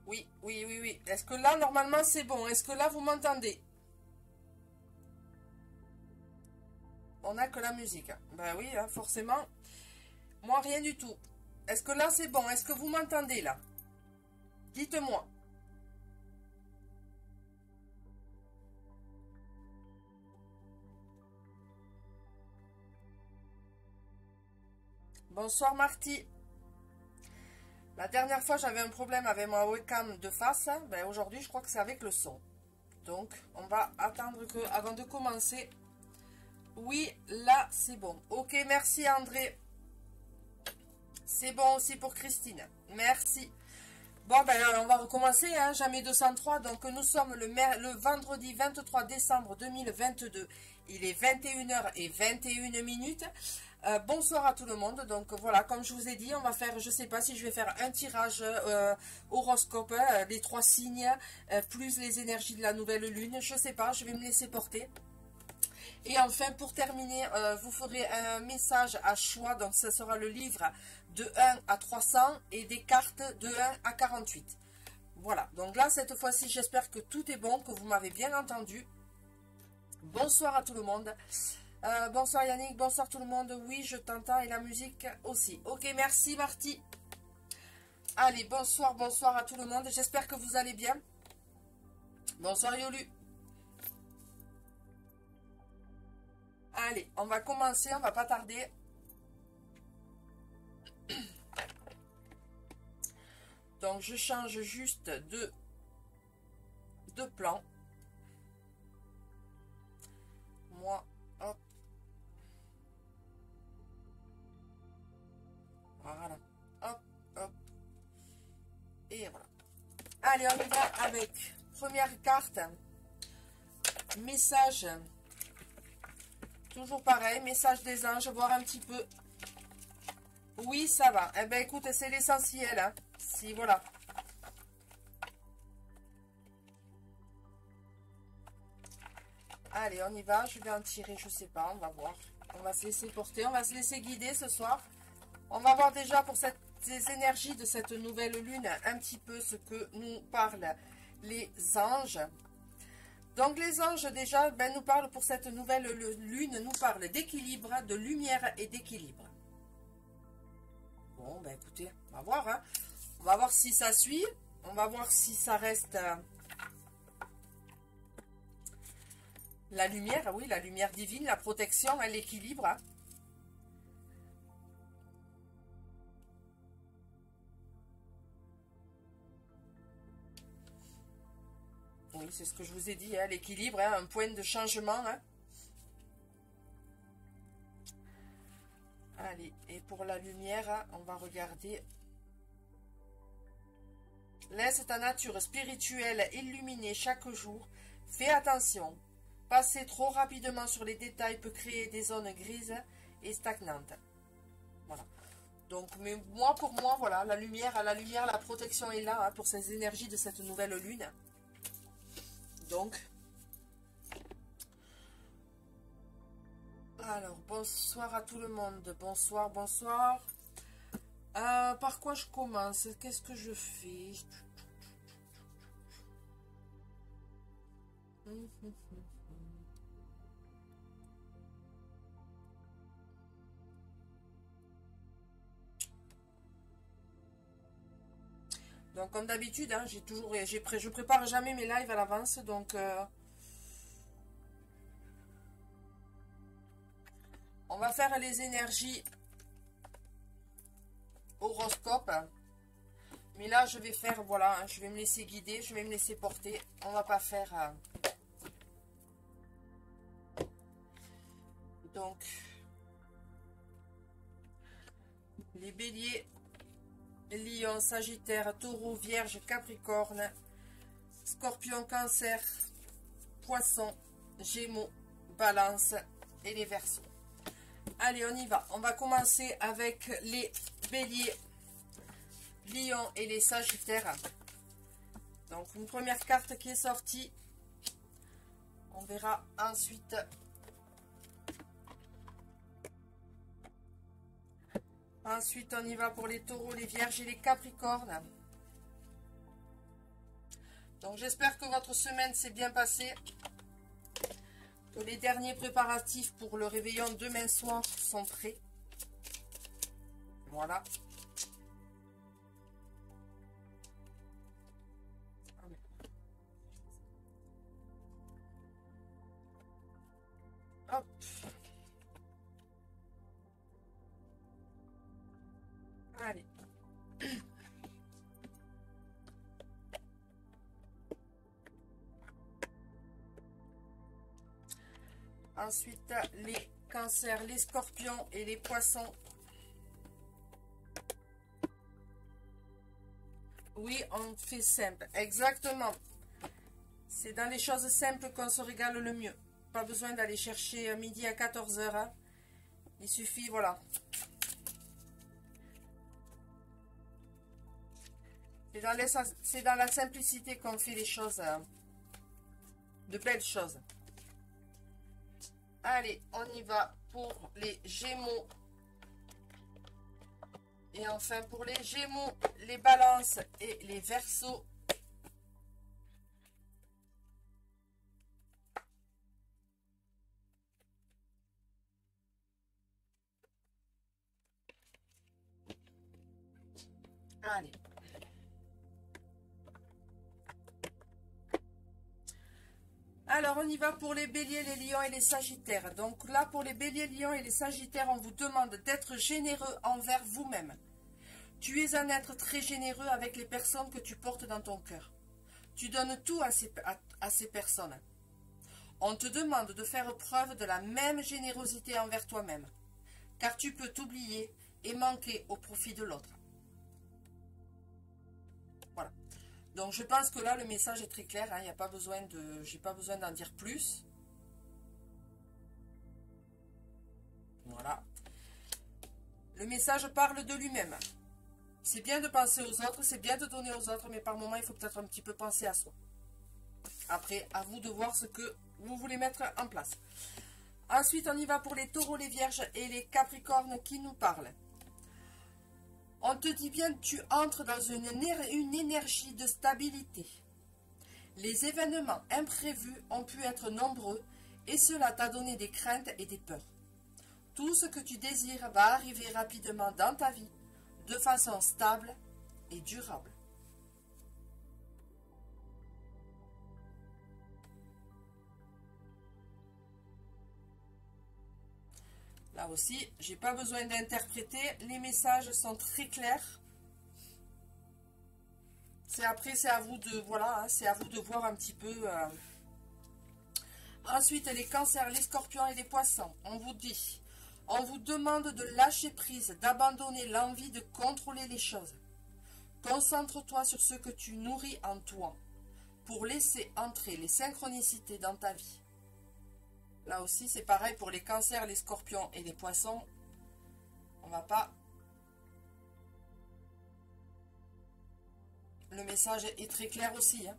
Oui, oui, oui, oui. Est-ce que là, normalement, c'est bon? Est-ce que là, vous m'entendez? On n'a que la musique. Ben oui, hein, forcément. Moi, rien du tout. Est-ce que là, c'est bon? Est-ce que vous m'entendez, là? Dites-moi. Bonsoir, Marty. La dernière fois, j'avais un problème avec ma webcam de face. Ben, aujourd'hui, je crois que c'est avec le son. Donc, on va attendre que, avant de commencer. Oui, là, c'est bon. Ok, merci, André. C'est bon aussi pour Christine. Merci. Bon, ben, on va recommencer, hein, jamais 203. Donc, nous sommes le vendredi 23 décembre 2022. Il est 21h21. Bonsoir à tout le monde. Donc, voilà, comme je vous ai dit, on va faire, je sais pas si je vais faire un tirage horoscope, les 3 signes, plus les énergies de la nouvelle lune. Je sais pas, je vais me laisser porter. Et enfin, pour terminer, vous ferez un message à choix. Donc, ce sera le livre de 1 à 300 et des cartes de 1 à 48. Voilà. Donc là, cette fois-ci, j'espère que tout est bon, que vous m'avez bien entendu. Bonsoir à tout le monde. Bonsoir Yannick, bonsoir tout le monde. Oui, je t'entends et la musique aussi. Ok, merci Marty. Allez, bonsoir, bonsoir à tout le monde. J'espère que vous allez bien. Bonsoir Yolu. Allez, on va commencer, on va pas tarder. Donc, je change juste de plan. Moi, hop. Voilà. Hop, hop. Et voilà. Allez, on y va avec première carte. Message. Toujours pareil, message des anges, voir un petit peu. Oui, ça va. Eh bien, écoute, c'est l'essentiel. Hein. Si, voilà. Allez, on y va. Je vais en tirer, je sais pas, on va voir. On va se laisser porter, on va se laisser guider ce soir. On va voir déjà pour ces énergies de cette nouvelle lune, un petit peu ce que nous parlent les anges. Donc les anges déjà nous parlent pour cette nouvelle lune, nous parlent d'équilibre, de lumière et d'équilibre. Bon, ben écoutez, on va voir. Hein. On va voir si ça suit. On va voir si ça reste la lumière, oui, la lumière divine, la protection, l'équilibre. Hein. Oui, c'est ce que je vous ai dit, hein, l'équilibre, hein, un point de changement. Hein. Allez, et pour la lumière, on va regarder. Laisse ta nature spirituelle illuminée chaque jour. Fais attention. Passer trop rapidement sur les détails peut créer des zones grises et stagnantes. Voilà. Donc, mais moi, pour moi, voilà, la lumière, la protection est là hein, pour ces énergies de cette nouvelle lune. Donc, alors, bonsoir à tout le monde. Bonsoir, bonsoir. Par quoi je commence? Qu'est-ce que je fais? Donc, comme d'habitude, hein, je prépare jamais mes lives à l'avance, donc on va faire les énergies horoscope. Mais là, je vais faire, voilà, hein, je vais me laisser guider, je vais me laisser porter. On va pas faire... Donc, les béliers, lion, sagittaire, taureau, vierge, capricorne, scorpion, cancer, poisson, gémeaux, balance et les verseaux. Allez, on y va. On va commencer avec les béliers, lion et les sagittaires. Donc, une première carte qui est sortie. On verra ensuite. Ensuite, on y va pour les taureaux, les vierges et les capricornes. Donc j'espère que votre semaine s'est bien passée. Que les derniers préparatifs pour le réveillon demain soir sont prêts. Voilà. Hop. Allez. Ensuite, les cancers, les scorpions et les poissons. Oui, on fait simple. Exactement. C'est dans les choses simples qu'on se régale le mieux. Pas besoin d'aller chercher midi à 14 h. Hein. Il suffit, voilà. C'est dans la simplicité qu'on fait les choses, de belles choses. Allez, on y va pour les Gémeaux. Et enfin, pour les Gémeaux, les Balances et les Verseaux. Allez. Alors, on y va pour les Béliers, les Lions et les Sagittaires. Donc là, pour les Béliers, Lions et les Sagittaires, on vous demande d'être généreux envers vous-même. Tu es un être très généreux avec les personnes que tu portes dans ton cœur. Tu donnes tout à ces personnes. On te demande de faire preuve de la même générosité envers toi-même, car tu peux t'oublier et manquer au profit de l'autre. Voilà. Donc je pense que là le message est très clair, hein, il n'y a pas besoin de, j'ai pas besoin d'en dire plus. Voilà. Le message parle de lui-même. C'est bien de penser aux autres, c'est bien de donner aux autres, mais par moment il faut peut-être un petit peu penser à soi. Après, à vous de voir ce que vous voulez mettre en place. Ensuite, on y va pour les Taureaux, les Vierges et les Capricornes qui nous parlent. On te dit bien que tu entres dans une énergie de stabilité. Les événements imprévus ont pu être nombreux et cela t'a donné des craintes et des peurs. Tout ce que tu désires va arriver rapidement dans ta vie, de façon stable et durable. Là aussi, j'ai pas besoin d'interpréter, les messages sont très clairs. Après, c'est à vous de, voilà, hein, c'est à vous de voir un petit peu. Ensuite, les cancers, les scorpions et les poissons, on vous dit, on vous demande de lâcher prise, d'abandonner l'envie de contrôler les choses. Concentre-toi sur ce que tu nourris en toi, pour laisser entrer les synchronicités dans ta vie. Là aussi, c'est pareil pour les cancers, les scorpions et les poissons. On va pas... Le message est très clair aussi. Hein.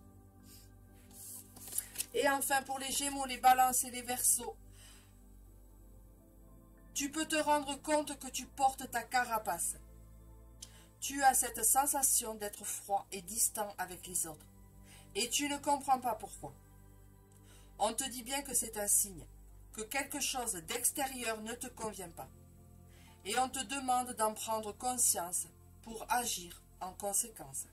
Et enfin, pour les Gémeaux, les Balances et les Verseaux, tu peux te rendre compte que tu portes ta carapace. Tu as cette sensation d'être froid et distant avec les autres. Et tu ne comprends pas pourquoi. On te dit bien que c'est un signe, que quelque chose d'extérieur ne te convient pas. Et on te demande d'en prendre conscience pour agir en conséquence.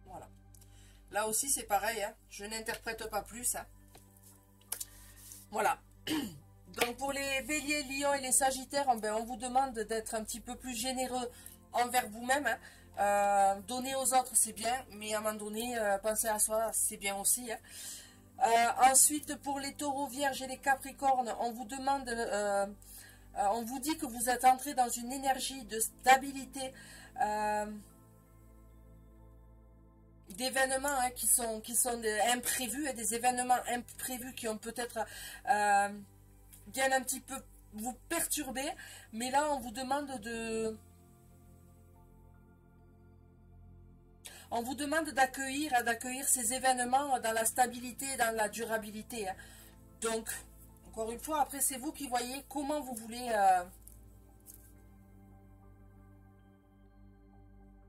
Voilà. Là aussi c'est pareil, hein. Je n'interprète pas plus. Hein. Voilà. Donc pour les Béliers, Lions et les Sagittaires, on vous demande d'être un petit peu plus généreux envers vous-même. Hein. Donner aux autres, c'est bien, mais à un moment donné, penser à soi, c'est bien aussi. Hein. Ensuite, pour les Taureaux, Vierges et les Capricornes, on vous demande, on vous dit que vous êtes entré dans une énergie de stabilité, d'événements hein, qui sont imprévus, et des événements imprévus qui ont peut-être... viennent un petit peu vous perturber, mais là on vous demande d'accueillir ces événements dans la stabilité et dans la durabilité. Hein. Donc Encore une fois, après, c'est vous qui voyez comment vous voulez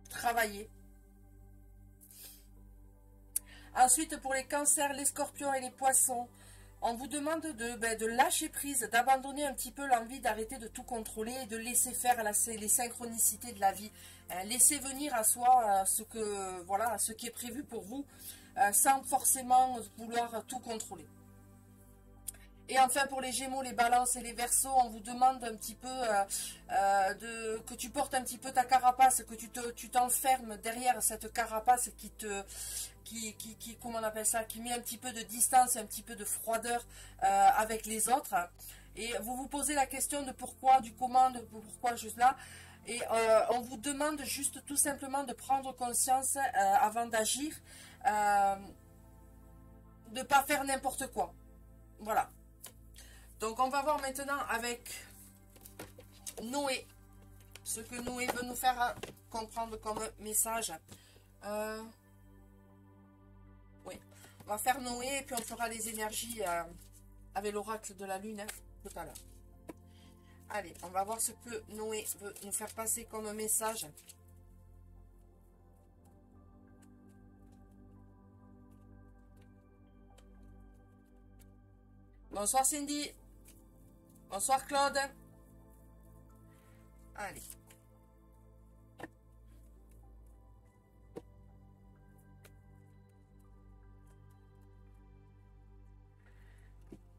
travailler. Ensuite, pour les cancers, les scorpions et les poissons, on vous demande de lâcher prise, d'abandonner un petit peu l'envie d'arrêter de tout contrôler et de laisser faire les synchronicités de la vie. Laisser venir à soi ce qui est prévu pour vous, sans forcément vouloir tout contrôler. Et enfin, pour les Gémeaux, les Balances et les Verseaux, on vous demande un petit peu que tu portes un petit peu ta carapace, que tu t'enfermes derrière cette carapace comment on appelle ça, qui met un petit peu de distance, un petit peu de froideur avec les autres. Et vous vous posez la question de pourquoi, du comment, de pourquoi juste là. Et on vous demande juste tout simplement de prendre conscience avant d'agir, de ne pas faire n'importe quoi. Voilà. Donc on va voir maintenant avec Noé, ce que Noé veut nous faire comprendre comme message. Oui, on va faire Noé et puis on fera les énergies avec l'oracle de la lune tout à l'heure. Allez, on va voir ce que Noé veut nous faire passer comme message. Bonsoir Cindy. Bonsoir Claude. Allez.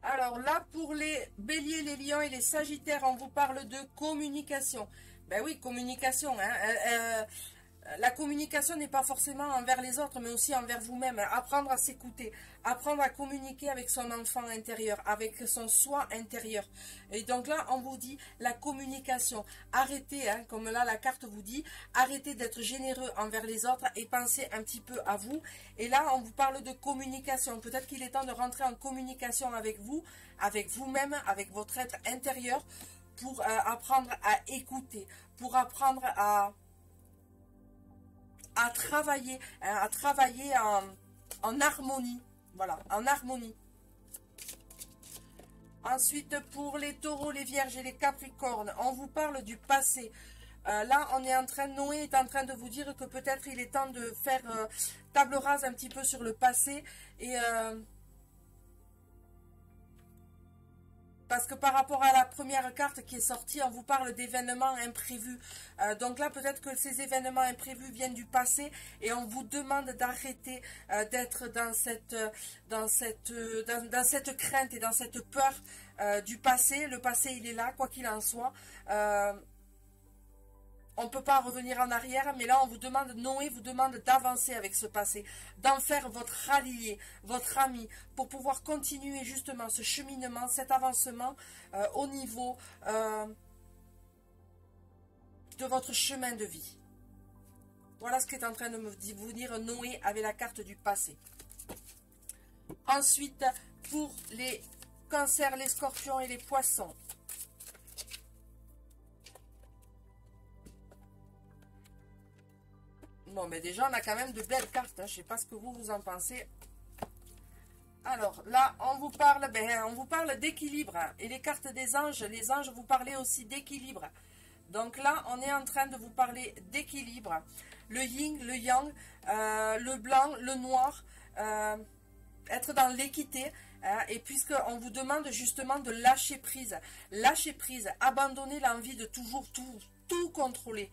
Alors là, pour les béliers, les lions et les sagittaires, on vous parle de communication. Ben oui, communication. La communication n'est pas forcément envers les autres, mais aussi envers vous-même. Apprendre à s'écouter, apprendre à communiquer avec son enfant intérieur, avec son soi intérieur. Et donc là, on vous dit la communication. Arrêtez, comme là la carte vous dit, arrêtez d'être généreux envers les autres et pensez un petit peu à vous. Et là, on vous parle de communication. Peut-être qu'il est temps de rentrer en communication avec vous, avec vous-même, avec votre être intérieur, pour apprendre à écouter, pour apprendre à travailler en harmonie. Voilà, en harmonie. Ensuite, pour les taureaux, les vierges et les capricornes, on vous parle du passé. Là, Noé est en train de vous dire que peut-être il est temps de faire table rase un petit peu sur le passé. Et parce que par rapport à la première carte qui est sortie, on vous parle d'événements imprévus. Donc là, peut-être que ces événements imprévus viennent du passé et on vous demande d'arrêter d'être dans cette crainte et dans cette peur du passé. Le passé, il est là, quoi qu'il en soit. On ne peut pas revenir en arrière, mais là, Noé vous demande d'avancer avec ce passé, d'en faire votre allié, votre ami, pour pouvoir continuer justement ce cheminement, cet avancement au niveau de votre chemin de vie. Voilà ce qu'est en train de vous dire Noé avec la carte du passé. Ensuite, pour les cancers, les scorpions et les poissons. Bon, mais déjà, on a quand même de belles cartes. Je ne sais pas ce que vous en pensez. Alors, là, on vous parle d'équilibre. Et les cartes des anges, les anges vous parlez aussi d'équilibre. Donc là, on est en train de vous parler d'équilibre. Le yin, le yang, le blanc, le noir, être dans l'équité. Et puisqu'on vous demande justement de lâcher prise, abandonner l'envie de toujours tout contrôler.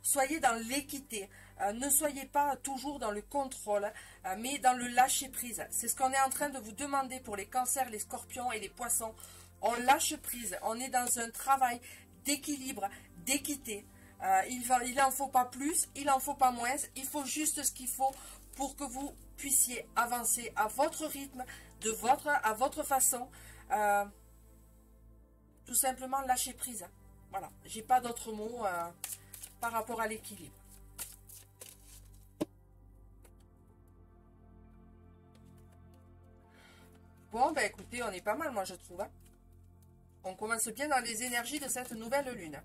Soyez dans l'équité, ne soyez pas toujours dans le contrôle, mais dans le lâcher prise. C'est ce qu'on est en train de vous demander pour les cancers, les scorpions et les poissons. On lâche prise, on est dans un travail d'équilibre, d'équité. Il n'en faut pas plus, il n'en faut pas moins, il faut juste ce qu'il faut pour que vous puissiez avancer à votre rythme, à votre façon. Tout simplement lâcher prise. Voilà, j'ai pas d'autres mots par rapport à l'équilibre. Bon, ben écoutez, on est pas mal, moi je trouve. On commence bien dans les énergies de cette nouvelle lune.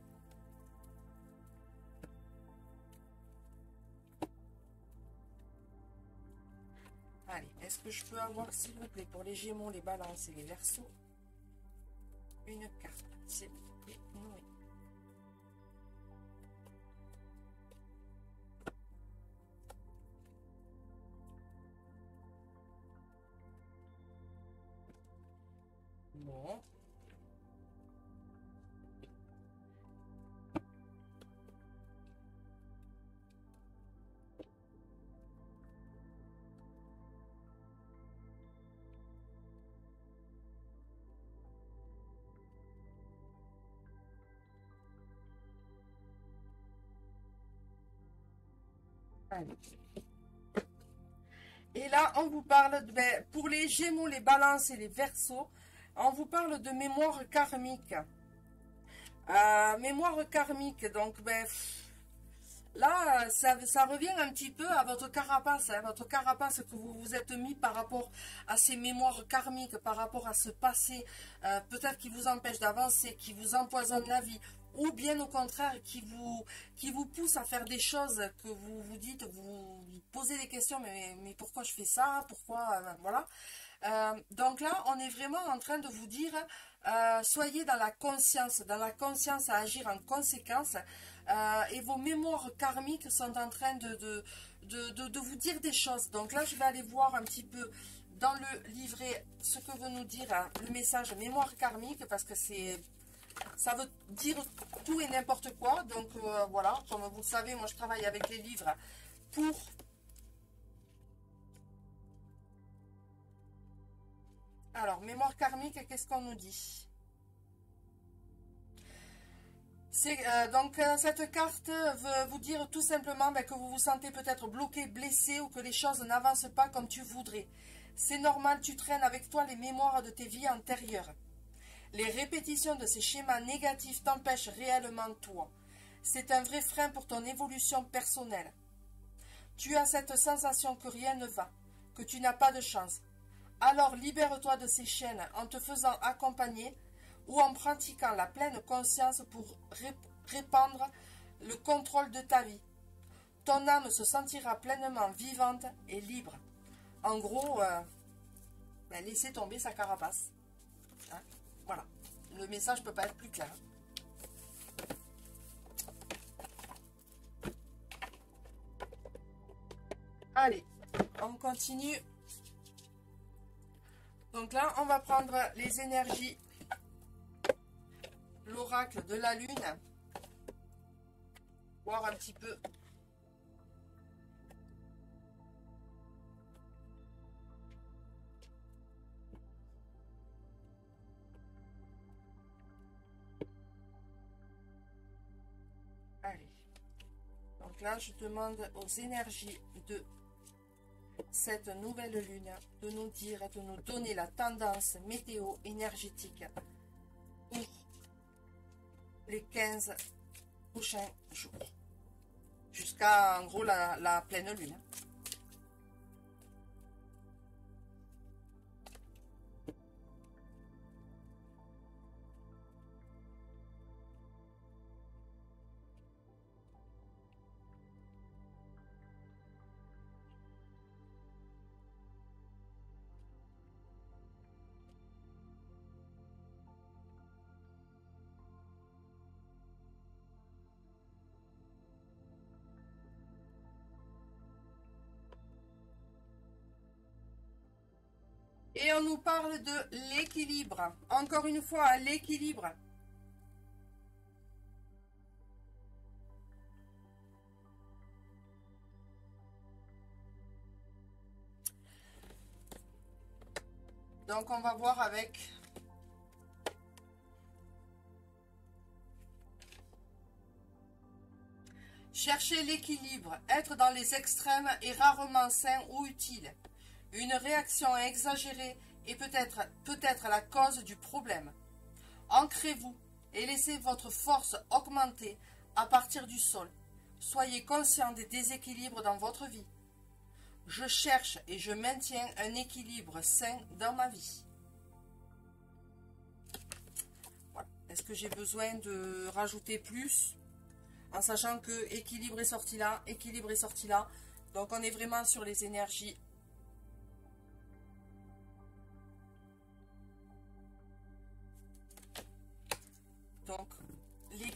Allez, est-ce que je peux avoir, s'il vous plaît, pour les Gémeaux, les Balances et les Verseaux, une carte, s'il vous plaît, Noé. Bon. Allez. Et là, on vous parle, ben, pour les Gémeaux, les Balances et les Verseaux, on vous parle de mémoire karmique. Mémoire karmique, donc, ben, là, ça revient un petit peu à votre carapace, hein, votre carapace que vous vous êtes mis par rapport à ces mémoires karmiques, par rapport à ce passé, peut-être qui vous empêche d'avancer, qui vous empoisonne la vie, ou bien au contraire, qui vous pousse à faire des choses que vous vous dites, vous posez des questions, mais pourquoi je fais ça, pourquoi, voilà. Donc là, on est vraiment en train de vous dire, soyez dans la conscience à agir en conséquence, et vos mémoires karmiques sont en train de vous dire des choses. Donc là, je vais aller voir un petit peu dans le livret ce que veut nous dire le message mémoire karmique, parce que ça veut dire tout et n'importe quoi. Donc voilà, comme vous le savez, moi je travaille avec les livres pour... Alors, mémoire karmique, qu'est-ce qu'on nous dit? Cette carte veut vous dire tout simplement que vous vous sentez peut-être bloqué, blessé, ou que les choses n'avancent pas comme tu voudrais. C'est normal, tu traînes avec toi les mémoires de tes vies antérieures. Les répétitions de ces schémas négatifs t'empêchent réellement toi. C'est un vrai frein pour ton évolution personnelle. Tu as cette sensation que rien ne va, que tu n'as pas de chance. Alors libère-toi de ces chaînes en te faisant accompagner ou en pratiquant la pleine conscience pour répandre le contrôle de ta vie. Ton âme se sentira pleinement vivante et libre. En gros, laissez tomber sa carapace. Hein, voilà. Le message ne peut pas être plus clair. Allez, on continue. Donc là, on va prendre les énergies, l'oracle de la lune, voir un petit peu. Allez. Donc là, je demande aux énergies de cette nouvelle lune de nous dire, de nous donner la tendance météo énergétique pour les 15 prochains jours. Jusqu'à, en gros, la pleine lune. Et on nous parle de l'équilibre. Encore une fois, l'équilibre. Donc on va voir avec... Chercher l'équilibre. Être dans les extrêmes est rarement sain ou utile. Une réaction exagérée est peut-être la cause du problème. Ancrez-vous et laissez votre force augmenter à partir du sol. Soyez conscient des déséquilibres dans votre vie. Je cherche et je maintiens un équilibre sain dans ma vie. Voilà. Est-ce que j'ai besoin de rajouter plus? En sachant que équilibre est sorti là, équilibre est sorti là. Donc on est vraiment sur les énergies.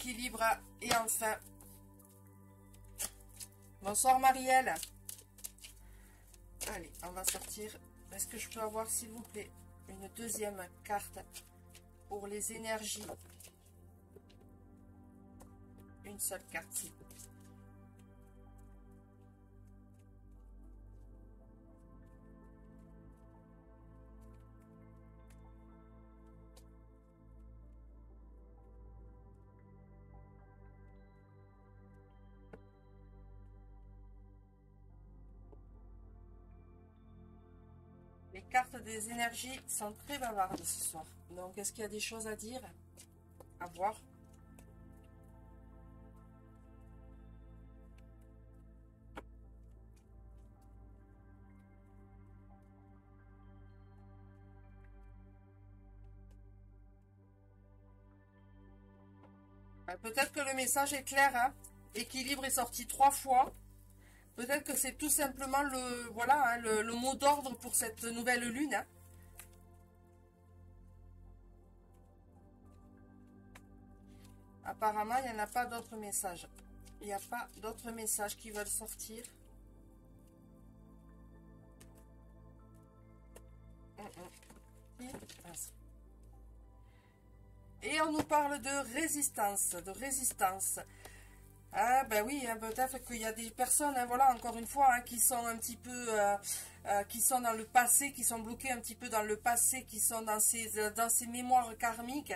l'équilibre. Et enfin, bonsoir Marielle. Allez, on va sortir. Est-ce que je peux avoir, s'il vous plaît, une deuxième carte pour les énergies? Une seule carte, s'il vous plaît. Les cartes des énergies sont très bavardes ce soir. Donc, est-ce qu'il y a des choses à dire? À voir. Peut-être que le message est clair, hein. Équilibre est sorti 3 fois. Peut-être que c'est tout simplement le, voilà, hein, le mot d'ordre pour cette nouvelle lune. Hein. Apparemment, il n'y en a pas d'autres messages. Il n'y a pas d'autres messages qui veulent sortir. Et on nous parle de résistance, Ah ben oui, hein, peut-être qu'il y a des personnes, hein, voilà, encore une fois, hein, qui sont un petit peu, qui sont dans le passé, qui sont bloquées un petit peu dans le passé, qui sont dans ces mémoires karmiques.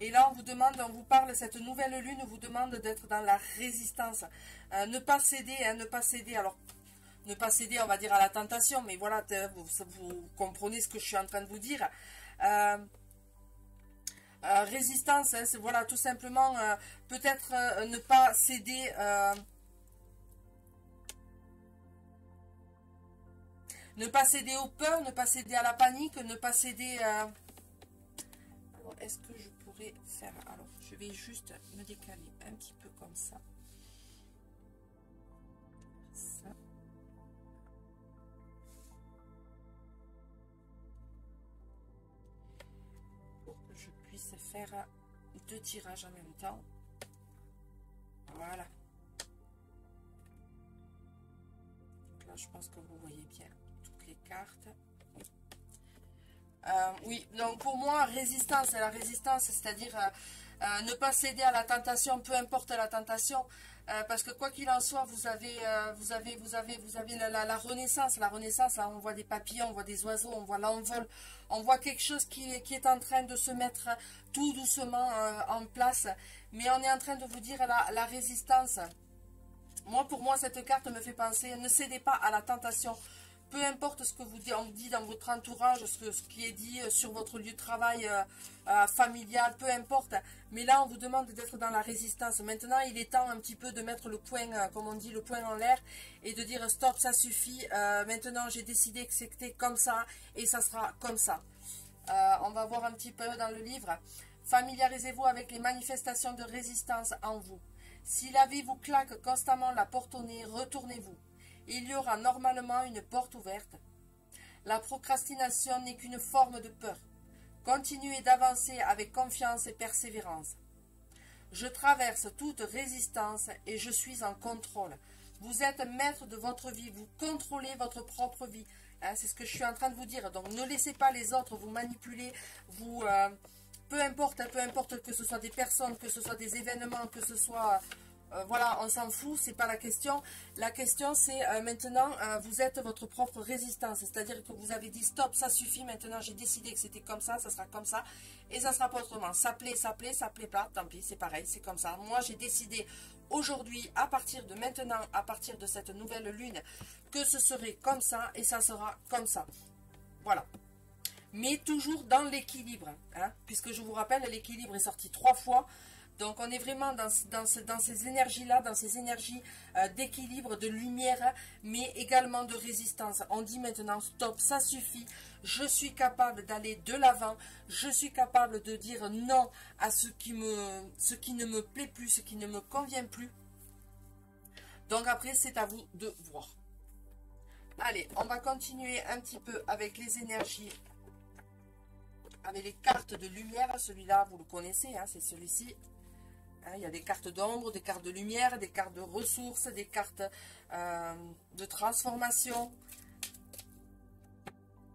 Et là, on vous demande, on vous parle, cette nouvelle lune vous demande d'être dans la résistance. Ne pas céder, hein, ne pas céder. Alors, ne pas céder, on va dire, à la tentation, mais voilà, vous comprenez ce que je suis en train de vous dire. Résistance, hein, c'est voilà, tout simplement, peut-être ne pas céder. Ne pas céder aux peurs, ne pas céder à la panique, ne pas céder. Alors, est-ce que je pourrais faire. Alors, je vais juste me décaler un petit peu comme ça. Ça. Pour que je puisse faire 2 tirages en même temps. Voilà. Donc là, je pense que vous voyez bien toutes les cartes. Oui, donc pour moi, résistance, c'est la résistance, c'est-à-dire ne pas céder à la tentation, peu importe la tentation, parce que quoi qu'il en soit, vous avez la renaissance. La renaissance, là, on voit des papillons, on voit des oiseaux, on voit l'envol, on voit quelque chose qui est en train de se mettre tout doucement en place, mais on est en train de vous dire la résistance. Moi, pour moi, cette carte me fait penser, ne cédez pas à la tentation. Peu importe ce que on dit dans votre entourage, ce qui est dit sur votre lieu de travail familial, peu importe. Mais là, on vous demande d'être dans la résistance. Maintenant, il est temps un petit peu de mettre le point, comme on dit, le point en l'air et de dire stop, ça suffit. Maintenant, j'ai décidé que c'était comme ça et ça sera comme ça. On va voir un petit peu dans le livre. Familiarisez-vous avec les manifestations de résistance en vous. Si la vie vous claque constamment la porte au nez, retournez-vous. Il y aura normalement une porte ouverte. La procrastination n'est qu'une forme de peur. Continuez d'avancer avec confiance et persévérance. Je traverse toute résistance et je suis en contrôle. Vous êtes maître de votre vie, vous contrôlez votre propre vie. Hein, c'est ce que je suis en train de vous dire. Donc ne laissez pas les autres vous manipuler, vous... peu importe que ce soit des personnes, que ce soit des événements, que ce soit... voilà, on s'en fout, c'est pas la question. La question, c'est maintenant, vous êtes votre propre résistance. C'est-à-dire que vous avez dit stop, ça suffit. Maintenant, j'ai décidé que c'était comme ça sera comme ça. Et ça sera pas autrement. Ça plaît pas. Tant pis, c'est pareil, c'est comme ça. Moi, j'ai décidé aujourd'hui, à partir de maintenant, à partir de cette nouvelle lune, que ce serait comme ça et ça sera comme ça. Voilà. Mais toujours dans l'équilibre. Hein, puisque je vous rappelle, l'équilibre est sorti 3 fois. Donc, on est vraiment dans ces énergies-là, dans ces énergies d'équilibre, de lumière, mais également de résistance. On dit maintenant, stop, ça suffit. Je suis capable d'aller de l'avant. Je suis capable de dire non à ce qui ne me plaît plus, ce qui ne me convient plus. Donc, après, c'est à vous de voir. Allez, on va continuer un petit peu avec les énergies, avec les cartes de lumière. Celui-là, vous le connaissez, hein, c'est celui-ci. Hein, il y a des cartes d'ombre, des cartes de lumière, des cartes de ressources, des cartes de transformation.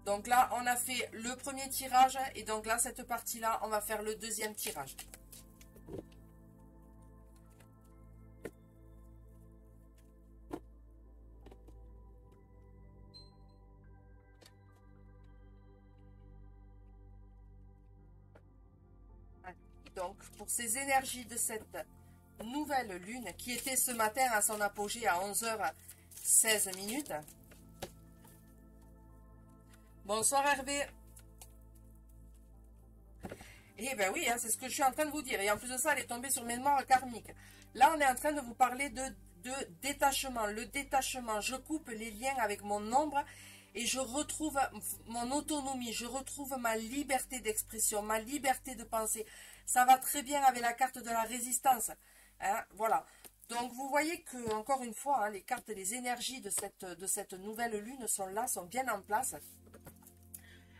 Donc là, on a fait le premier tirage. Et donc là, cette partie-là, on va faire le deuxième tirage. Donc, pour ces énergies de cette nouvelle lune, qui était ce matin à son apogée à 11h16 minutes. Bonsoir Hervé. Eh bien oui, hein, c'est ce que je suis en train de vous dire. Et en plus de ça, elle est tombée sur mémoire karmique. Là, on est en train de vous parler de détachement. Le détachement, je coupe les liens avec mon ombre et je retrouve mon autonomie. Je retrouve ma liberté d'expression, ma liberté de penser. Ça va très bien avec la carte de la résistance. Hein, voilà. Donc, vous voyez que, encore une fois, hein, les cartes, les énergies de cette nouvelle lune sont là, sont bien en place.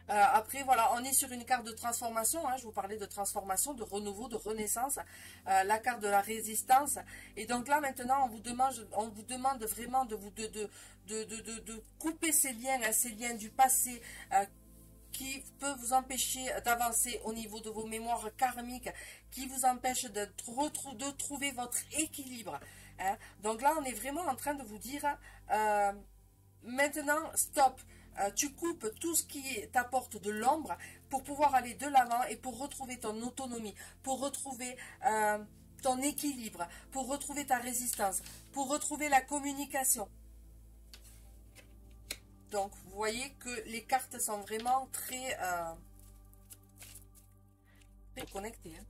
Après, voilà, on est sur une carte de transformation. Hein, je vous parlais de transformation, de renouveau, de renaissance. La carte de la résistance. Et donc là, maintenant, on vous demande vraiment de couper ces liens, hein, ces liens du passé, qui peut vous empêcher d'avancer au niveau de vos mémoires karmiques, qui vous empêche de trouver votre équilibre. Hein. Donc là, on est vraiment en train de vous dire, maintenant, stop. Tu coupes tout ce qui t'apporte de l'ombre pour pouvoir aller de l'avant et pour retrouver ton autonomie, pour retrouver ton équilibre, pour retrouver ta résistance, pour retrouver la communication. Donc, vous voyez que les cartes sont vraiment très connectées. Hein.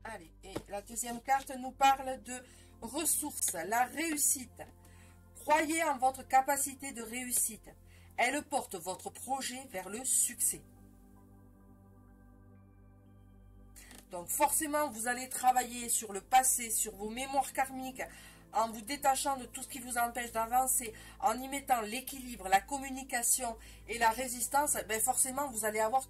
Allez, et la deuxième carte nous parle de ressources, la réussite. Croyez en votre capacité de réussite. Elle porte votre projet vers le succès. Donc forcément, vous allez travailler sur le passé, sur vos mémoires karmiques, en vous détachant de tout ce qui vous empêche d'avancer, en y mettant l'équilibre, la communication et la résistance, ben forcément, vous allez avoir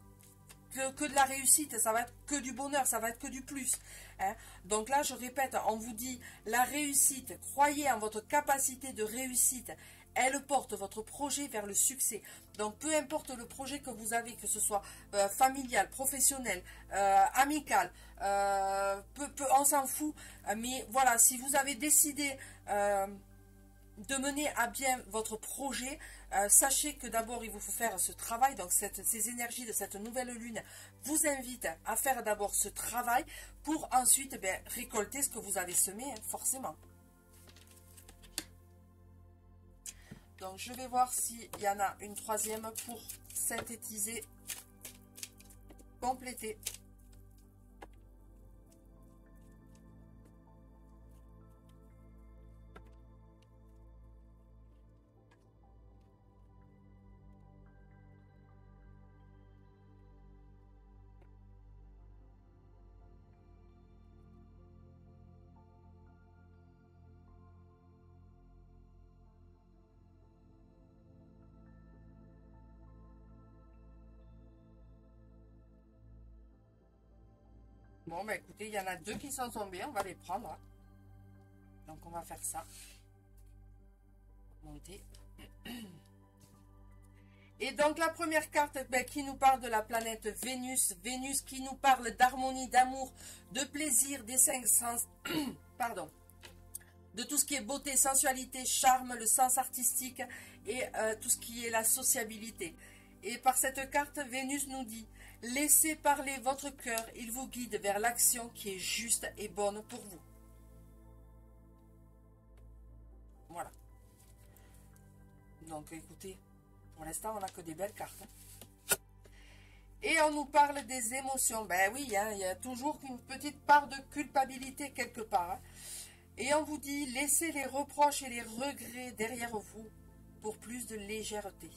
que de la réussite, ça va être que du bonheur, ça va être que du plus. Hein. Donc là, je répète, on vous dit la réussite, croyez en votre capacité de réussite. Elle porte votre projet vers le succès. Donc, peu importe le projet que vous avez, que ce soit familial, professionnel, amical, on s'en fout. Mais voilà, si vous avez décidé de mener à bien votre projet, sachez que d'abord, il vous faut faire ce travail. Donc, ces énergies de cette nouvelle lune vous invitent à faire d'abord ce travail pour ensuite récolter ce que vous avez semé, hein, forcément. Donc, je vais voir s'il y en a une troisième pour synthétiser, compléter. Bon, bah écoutez, il y en a deux qui sont tombés, on va les prendre. Hein. Donc, on va faire ça. Monter. Et donc, la première carte qui nous parle de la planète Vénus. Vénus qui nous parle d'harmonie, d'amour, de plaisir, des cinq sens. Pardon. De tout ce qui est beauté, sensualité, charme, le sens artistique et tout ce qui est la sociabilité. Et par cette carte, Vénus nous dit: laissez parler votre cœur, il vous guide vers l'action qui est juste et bonne pour vous. Voilà. Donc écoutez, pour l'instant, on n'a que des belles cartes. Hein. Et on nous parle des émotions. Ben oui, hein, il y a toujours une petite part de culpabilité quelque part. Hein. Et on vous dit: laissez les reproches et les regrets derrière vous pour plus de légèreté.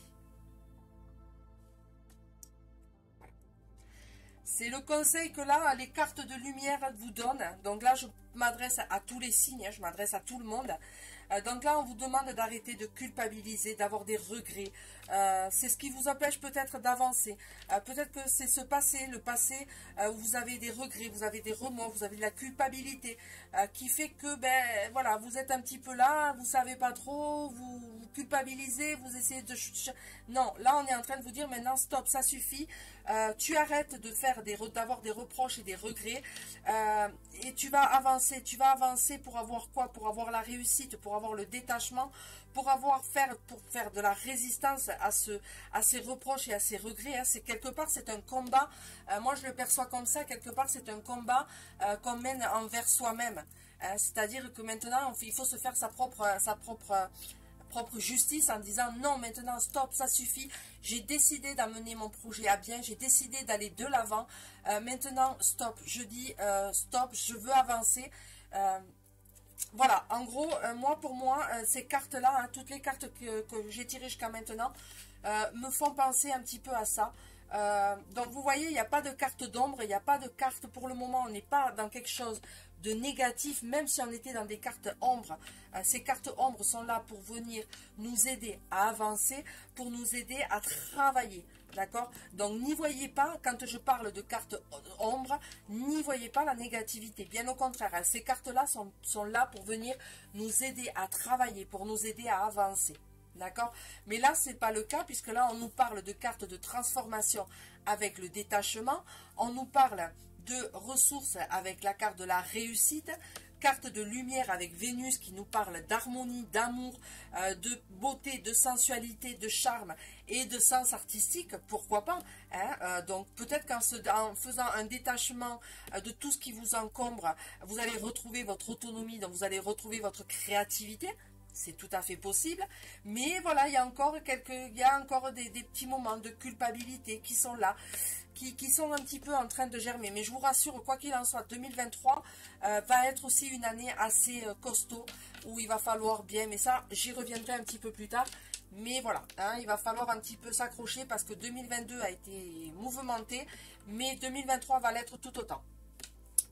C'est le conseil que là, les cartes de lumière vous donnent. Donc là, je m'adresse à tous les signes, je m'adresse à tout le monde. Donc là, on vous demande d'arrêter de culpabiliser, d'avoir des regrets. C'est ce qui vous empêche peut-être d'avancer. Peut-être que c'est ce passé, le passé où vous avez des regrets, vous avez des remords, vous avez de la culpabilité qui fait que, ben voilà, vous êtes un petit peu là, vous savez pas trop, vous culpabilisez, vous essayez de... Non, là, on est en train de vous dire maintenant, stop, ça suffit. Tu arrêtes de faire d'avoir des reproches et des regrets et tu vas avancer pour avoir quoi? Pour avoir la réussite, pour avoir le détachement, pour faire de la résistance à ces reproches et à ces regrets. Hein. C'est quelque part, c'est un combat. Moi, je le perçois comme ça. Quelque part, c'est un combat qu'on mène envers soi-même. Hein. C'est-à-dire que maintenant, il faut se faire sa propre justice en disant non, maintenant stop, ça suffit, j'ai décidé d'amener mon projet à bien, j'ai décidé d'aller de l'avant, maintenant stop, je dis stop, je veux avancer. Voilà, en gros, pour moi, ces cartes-là, hein, toutes les cartes que j'ai tirées jusqu'à maintenant, me font penser un petit peu à ça. Donc vous voyez, il n'y a pas de carte d'ombre, il n'y a pas de carte pour le moment, on n'est pas dans quelque chose de négatif, même si on était dans des cartes ombres. Ces cartes ombres sont là pour venir nous aider à avancer, pour nous aider à travailler. D'accord? Donc n'y voyez pas, quand je parle de cartes ombres, n'y voyez pas la négativité. Bien au contraire, hein, ces cartes-là sont là pour venir nous aider à travailler, pour nous aider à avancer. D'accord? Mais là, ce n'est pas le cas, puisque là, on nous parle de cartes de transformation avec le détachement. On nous parle de ressources avec la carte de la réussite. Carte de lumière avec Vénus qui nous parle d'harmonie, d'amour, de beauté, de sensualité, de charme et de sens artistique, pourquoi pas, hein. Donc peut-être qu'en faisant un détachement de tout ce qui vous encombre, vous allez retrouver votre autonomie, donc vous allez retrouver votre créativité. C'est tout à fait possible, mais voilà, il y a encore des petits moments de culpabilité qui sont là, qui sont un petit peu en train de germer. Mais je vous rassure, quoi qu'il en soit, 2023 va être aussi une année assez costaud, où il va falloir bien, mais ça, j'y reviendrai un petit peu plus tard. Mais voilà, hein, il va falloir un petit peu s'accrocher parce que 2022 a été mouvementé, mais 2023 va l'être tout autant.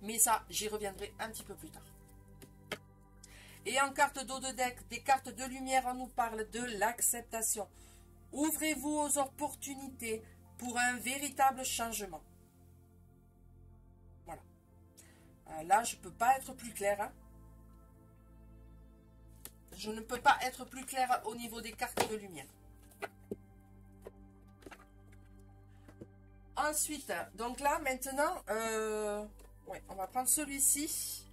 Mais ça, j'y reviendrai un petit peu plus tard. Et en carte d'eau de deck, des cartes de lumière, on nous parle de l'acceptation. Ouvrez-vous aux opportunités pour un véritable changement. Voilà. Là, je ne peux pas être plus clair. Hein. Je ne peux pas être plus clair au niveau des cartes de lumière. Ensuite, donc là, maintenant, ouais, on va prendre celui-ci.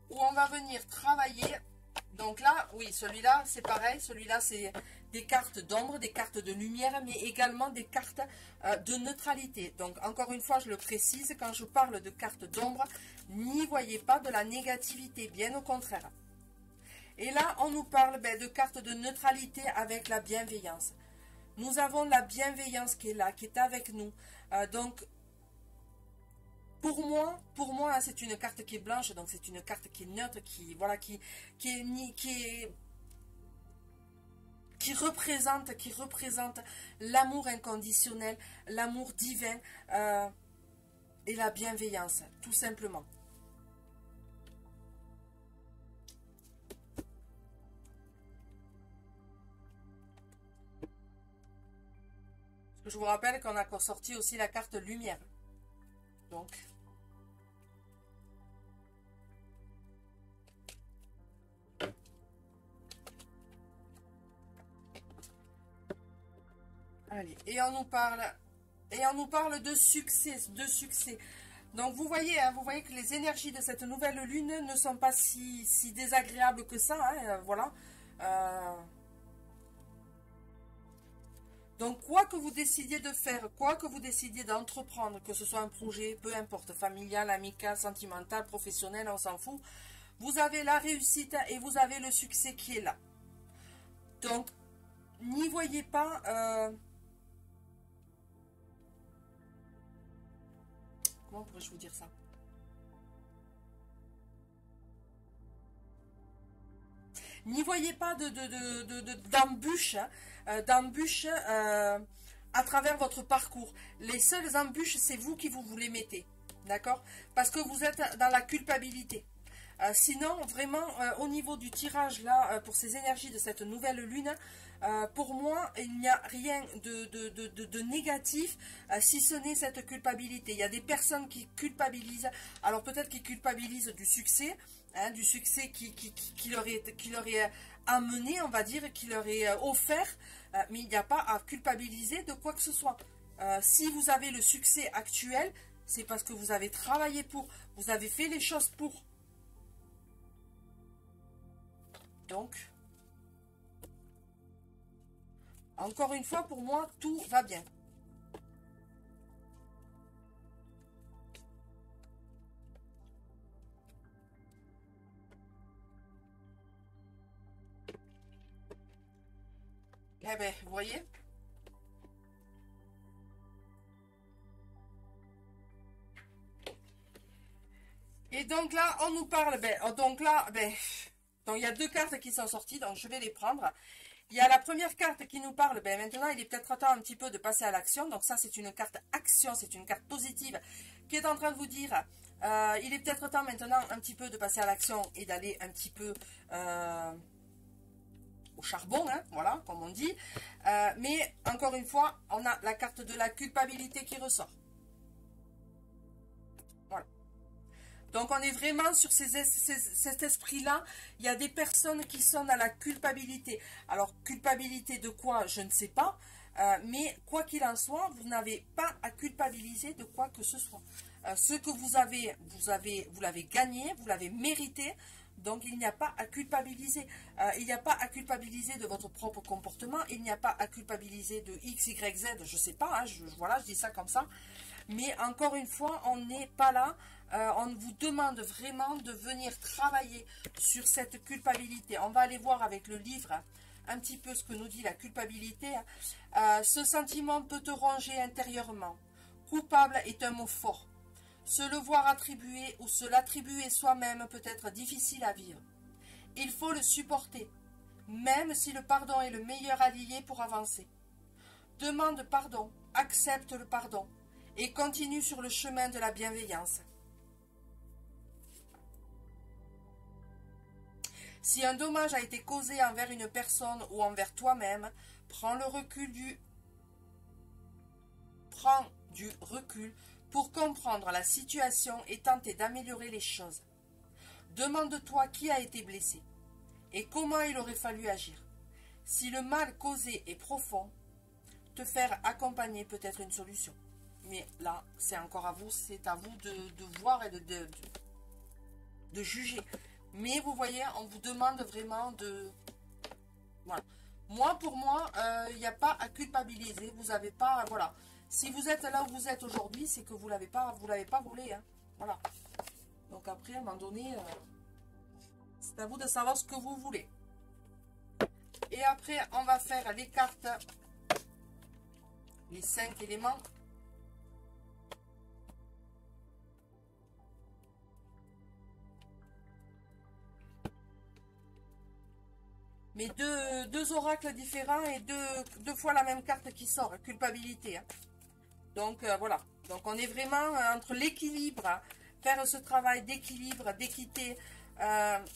Où on va venir travailler. Donc là, oui, celui-là, c'est pareil. Celui-là, c'est des cartes d'ombre, des cartes de lumière, mais également des cartes de neutralité. Donc, encore une fois, je le précise, quand je parle de cartes d'ombre, n'y voyez pas de la négativité, bien au contraire. Et là, on nous parle de cartes de neutralité avec la bienveillance. Nous avons la bienveillance qui est là, qui est avec nous. Donc, pour moi, hein, c'est une carte qui est blanche, donc c'est une carte qui est neutre, qui représente l'amour inconditionnel, l'amour divin et la bienveillance, tout simplement. Je vous rappelle qu'on a sorti aussi la carte lumière. Donc, allez, et on nous parle de succès, Donc vous voyez, hein, que les énergies de cette nouvelle lune ne sont pas si désagréables que ça, hein, voilà. Donc, quoi que vous décidiez de faire, quoi que vous décidiez d'entreprendre, que ce soit un projet, peu importe, familial, amical, sentimental, professionnel, on s'en fout, vous avez la réussite et vous avez le succès qui est là. Donc, n'y voyez pas... Comment pourrais-je vous dire ça? N'y voyez pas d'embûches, à travers votre parcours. Les seules embûches, c'est vous qui vous les mettez. D'accord? Parce que vous êtes dans la culpabilité. Sinon, vraiment, au niveau du tirage, là, pour ces énergies de cette nouvelle lune, pour moi, il n'y a rien de négatif, si ce n'est cette culpabilité. Il y a des personnes qui culpabilisent, alors peut-être qu'ils culpabilisent du succès, hein, du succès qui leur est amené, on va dire, qui leur est offert, mais il n'y a pas à culpabiliser de quoi que ce soit. Si vous avez le succès actuel, c'est parce que vous avez travaillé pour, vous avez fait les choses pour. Donc, encore une fois, pour moi, tout va bien. Eh bien, vous voyez? Et donc là, on nous parle, donc il y a deux cartes qui sont sorties, donc je vais les prendre. Il y a la première carte qui nous parle, maintenant il est peut-être temps un petit peu de passer à l'action. Donc ça c'est une carte action, c'est une carte positive qui est en train de vous dire, il est peut-être temps maintenant un petit peu de passer à l'action et d'aller un petit peu au charbon, hein, voilà, comme on dit. Mais encore une fois, on a la carte de la culpabilité qui ressort. Voilà. Donc on est vraiment sur cet esprit-là. Il y a des personnes qui sont dans la culpabilité. Alors culpabilité de quoi, je ne sais pas. Mais quoi qu'il en soit, vous n'avez pas à culpabiliser de quoi que ce soit. Ce que vous l'avez gagné, vous l'avez mérité. Donc il n'y a pas à culpabiliser. Il n'y a pas à culpabiliser de votre propre comportement. Il n'y a pas à culpabiliser de X, Y, Z. Je ne sais pas. Hein, voilà, je dis ça comme ça. Mais encore une fois, on n'est pas là. On vous demande vraiment de venir travailler sur cette culpabilité. On va aller voir avec le livre un petit peu ce que nous dit la culpabilité. Ce sentiment peut te ronger intérieurement. Coupable est un mot fort. Se le voir attribuer ou se l'attribuer soi-même peut être difficile à vivre. Il faut le supporter, même si le pardon est le meilleur allié pour avancer. Demande pardon, accepte le pardon et continue sur le chemin de la bienveillance. Si un dommage a été causé envers une personne ou envers toi-même, prends du recul pour comprendre la situation et tenter d'améliorer les choses. Demande-toi qui a été blessé et comment il aurait fallu agir. Si le mal causé est profond, te faire accompagner peut être une solution. Mais là, c'est encore à vous, c'est à vous de voir et de juger. Mais vous voyez, on vous demande vraiment de... Voilà. Moi, pour moi, il n'y a pas à culpabiliser. Vous n'avez pas... Voilà. Si vous êtes là où vous êtes aujourd'hui, c'est que vous l'avez pas volé. Hein. Voilà. Donc après, à un moment donné, c'est à vous de savoir ce que vous voulez. Et après, on va faire les cartes, les 5 éléments. Mais deux oracles différents et deux fois la même carte qui sort, culpabilité. Hein. Donc voilà, donc on est vraiment entre l'équilibre, hein, faire ce travail d'équilibre, d'équité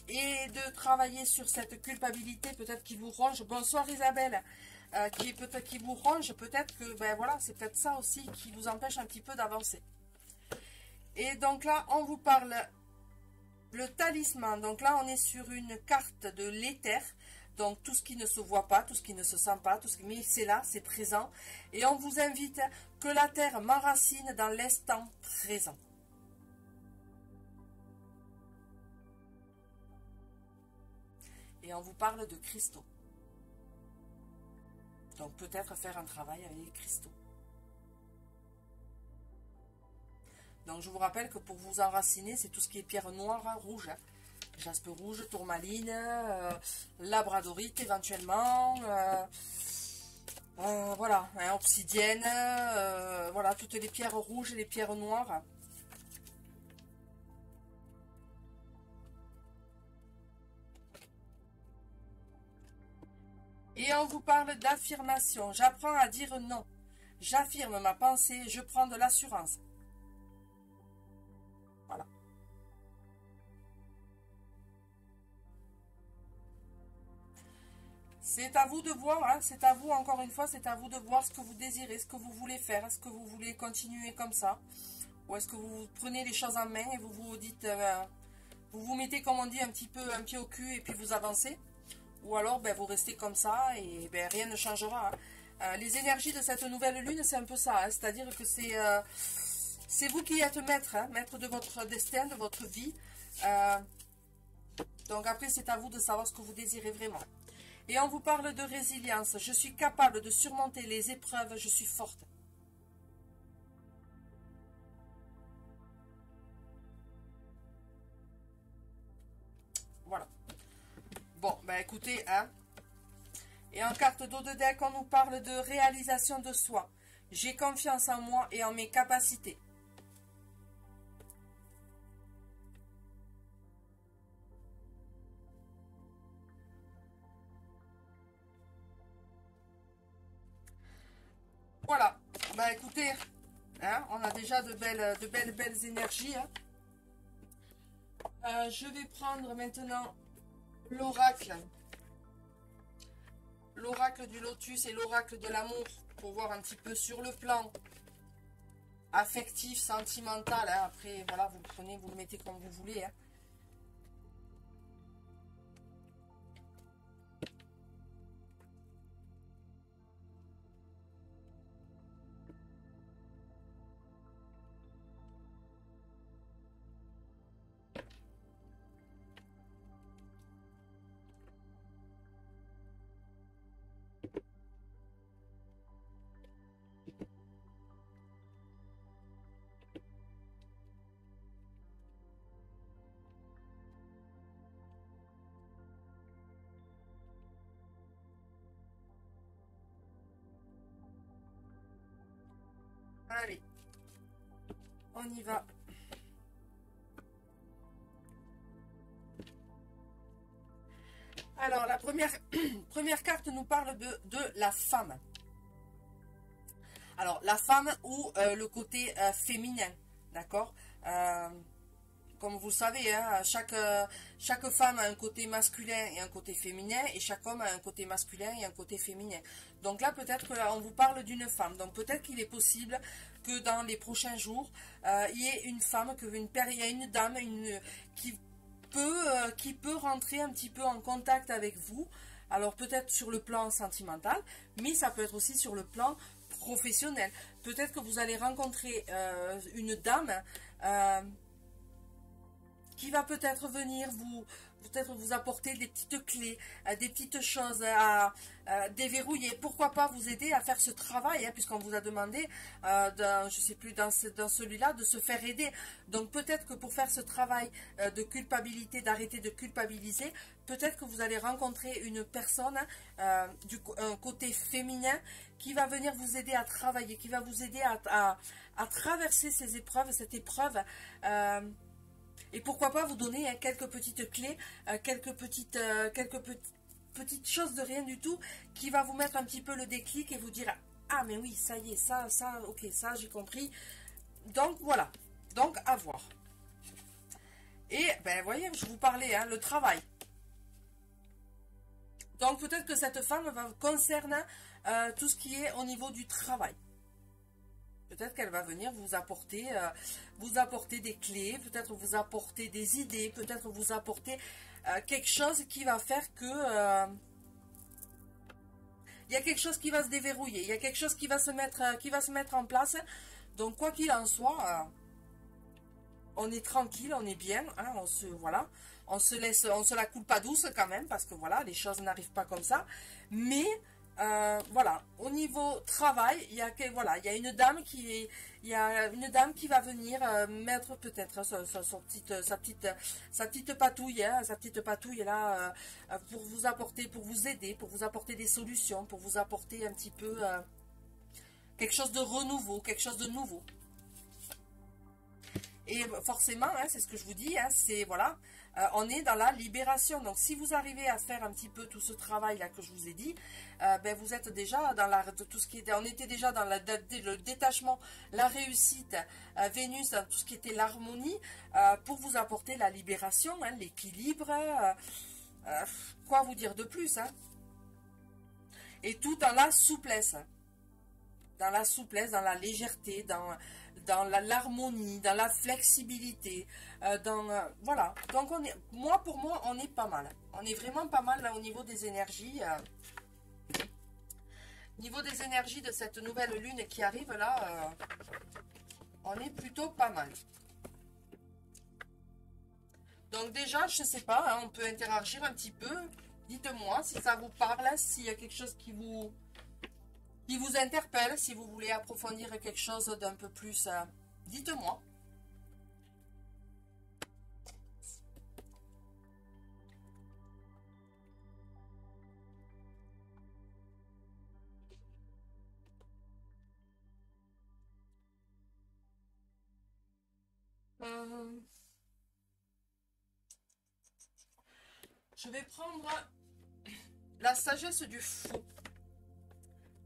et de travailler sur cette culpabilité peut-être qui vous ronge. Bonsoir Isabelle, qui vous ronge, peut-être que voilà, c'est peut-être ça aussi qui vous empêche un petit peu d'avancer. Et donc là, on vous parle le talisman. Donc là, on est sur une carte de l'éther. Donc tout ce qui ne se voit pas, tout ce qui ne se sent pas, mais c'est là, c'est présent. Et on vous invite que la terre m'enracine dans l'instant présent. Et on vous parle de cristaux. Donc peut-être faire un travail avec les cristaux. Donc je vous rappelle que pour vous enraciner, c'est tout ce qui est pierre noire, rouge. Hein. Jaspe rouge, tourmaline, labradorite éventuellement, voilà, hein, obsidienne, voilà, toutes les pierres rouges et les pierres noires. Et on vous parle d'affirmation. J'apprends à dire non. J'affirme ma pensée, je prends de l'assurance. Voilà. C'est à vous de voir, hein, c'est à vous, encore une fois, c'est à vous de voir ce que vous désirez, ce que vous voulez faire. Est-ce que vous voulez continuer comme ça? Ou est-ce que vous prenez les choses en main et vous vous dites, vous vous mettez, comme on dit, un petit peu un pied au cul et puis vous avancez? Ou alors, ben, vous restez comme ça et ben, rien ne changera, hein. Les énergies de cette nouvelle lune, c'est un peu ça, hein, c'est-à-dire que c'est vous qui êtes maître, hein, maître de votre destin, de votre vie. Donc après, c'est à vous de savoir ce que vous désirez vraiment. Et on vous parle de résilience. Je suis capable de surmonter les épreuves, je suis forte. Voilà. Bon, ben écoutez, hein. Et en carte d'eau de deck, on nous parle de réalisation de soi. J'ai confiance en moi et en mes capacités. Voilà. Bah écoutez, hein, on a déjà de belles énergies, hein. Je vais prendre maintenant l'oracle. L'oracle du lotus et l'oracle de l'amour pour voir un petit peu sur le plan affectif, sentimental, hein. Après, voilà, vous le prenez, vous le mettez comme vous voulez, hein. Allez, on y va. Alors, la première carte nous parle de la femme. Alors, la femme ou le côté féminin, d'accord? Comme vous le savez, hein, chaque femme a un côté masculin et un côté féminin, et chaque homme a un côté masculin et un côté féminin. Donc là, peut-être qu'on vous parle d'une femme. Donc peut-être qu'il est possible que dans les prochains jours, il y ait une femme, il y a une dame qui peut rentrer un petit peu en contact avec vous. Alors peut-être sur le plan sentimental, mais ça peut être aussi sur le plan professionnel. Peut-être que vous allez rencontrer une dame qui va peut-être venir vous apporter des petites clés, des petites choses à déverrouiller. Pourquoi pas vous aider à faire ce travail, hein, puisqu'on vous a demandé, je ne sais plus, dans celui-là, de se faire aider. Donc peut-être que pour faire ce travail de culpabilité, d'arrêter de culpabiliser, peut-être que vous allez rencontrer une personne un côté féminin qui va venir vous aider à travailler, qui va vous aider à traverser ces épreuves, cette épreuve. Et pourquoi pas vous donner quelques petites clés, quelques petites choses de rien du tout qui va vous mettre un petit peu le déclic et vous dire ah mais oui ça y est, ça, ok, ça j'ai compris. Donc voilà, donc à voir. Et ben voyez, je vous parlais, hein, le travail. Donc peut-être que cette femme va concerner tout ce qui est au niveau du travail. Peut-être qu'elle va venir vous apporter des clés, peut-être vous apporter des idées, peut-être vous apporter quelque chose qui va faire que il y a quelque chose qui va se déverrouiller, il y a quelque chose qui va se mettre en place. Donc quoi qu'il en soit, on est tranquille, on est bien, hein, on se la coule pas douce quand même parce que voilà, les choses n'arrivent pas comme ça, mais voilà, au niveau travail, il y a une dame qui va venir mettre peut-être sa petite patouille, hein, sa petite patouille là, pour vous apporter, pour vous aider, pour vous apporter des solutions, pour vous apporter un petit peu quelque chose de renouveau, quelque chose de nouveau. Et forcément, hein, c'est ce que je vous dis, hein, c'est voilà, on est dans la libération. Donc si vous arrivez à faire un petit peu tout ce travail là que je vous ai dit, ben vous êtes déjà dans tout ce qui était, on était déjà dans le détachement, la réussite, Vénus, dans tout ce qui était l'harmonie, pour vous apporter la libération, hein, l'équilibre. Quoi vous dire de plus, hein? Et tout dans la souplesse. Dans la souplesse, dans la légèreté, dans l'harmonie, dans la flexibilité. Voilà. Donc, pour moi, on est pas mal. On est vraiment pas mal là au niveau des énergies. Niveau des énergies de cette nouvelle lune qui arrive là, on est plutôt pas mal. Donc déjà, je sais pas, hein, on peut interagir un petit peu. Dites-moi si ça vous parle, s'il y a quelque chose qui vous interpelle, si vous voulez approfondir quelque chose d'un peu plus, dites-moi. Je vais prendre la sagesse du fou.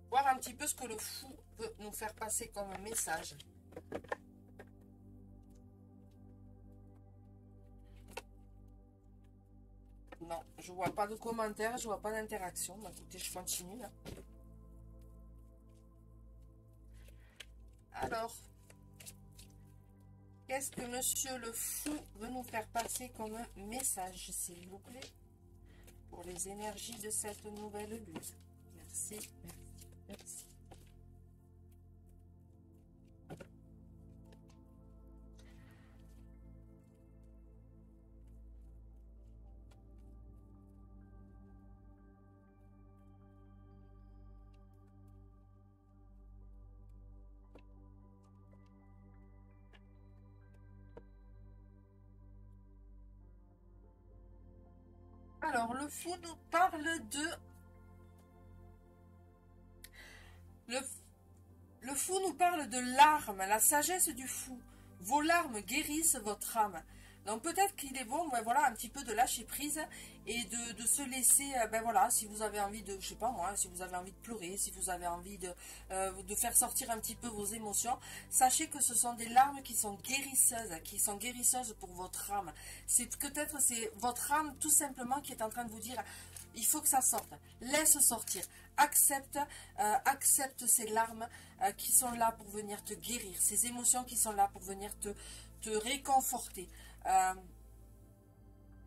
Voir un petit peu ce que le fou veut nous faire passer comme message. Non, je vois pas de commentaires, je vois pas d'interaction. Bah, écoutez, je continue là. Alors, qu'est-ce que monsieur le fou veut nous faire passer comme message, s'il vous plaît, pour les énergies de cette nouvelle lune? Merci, merci, merci. Alors, le fou nous parle de... Le fou nous parle de larmes, la sagesse du fou. Vos larmes guérissent votre âme. Donc peut-être qu'il est bon, ben voilà, un petit peu de lâcher prise et de se laisser, ben voilà, si vous avez envie de, je sais pas moi, si vous avez envie de pleurer, si vous avez envie de faire sortir un petit peu vos émotions, sachez que ce sont des larmes qui sont guérisseuses pour votre âme. C'est peut-être c'est votre âme tout simplement qui est en train de vous dire, il faut que ça sorte, laisse sortir, accepte ces larmes qui sont là pour venir te guérir, ces émotions qui sont là pour venir te réconforter.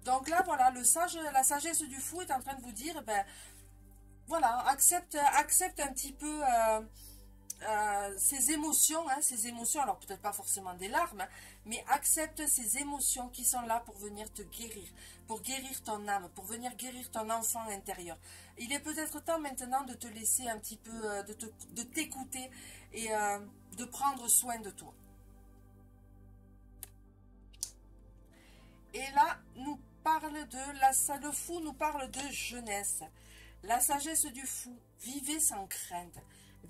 Donc là, voilà, la sagesse du fou est en train de vous dire, ben voilà, accepte un petit peu ces émotions, hein, alors peut-être pas forcément des larmes, hein, mais accepte ces émotions qui sont là pour venir te guérir, pour guérir ton âme, pour venir guérir ton enfant intérieur. Il est peut-être temps maintenant de te laisser un petit peu, de t'écouter et de prendre soin de toi. Et là, le fou nous parle de jeunesse. La sagesse du fou, vivez sans crainte.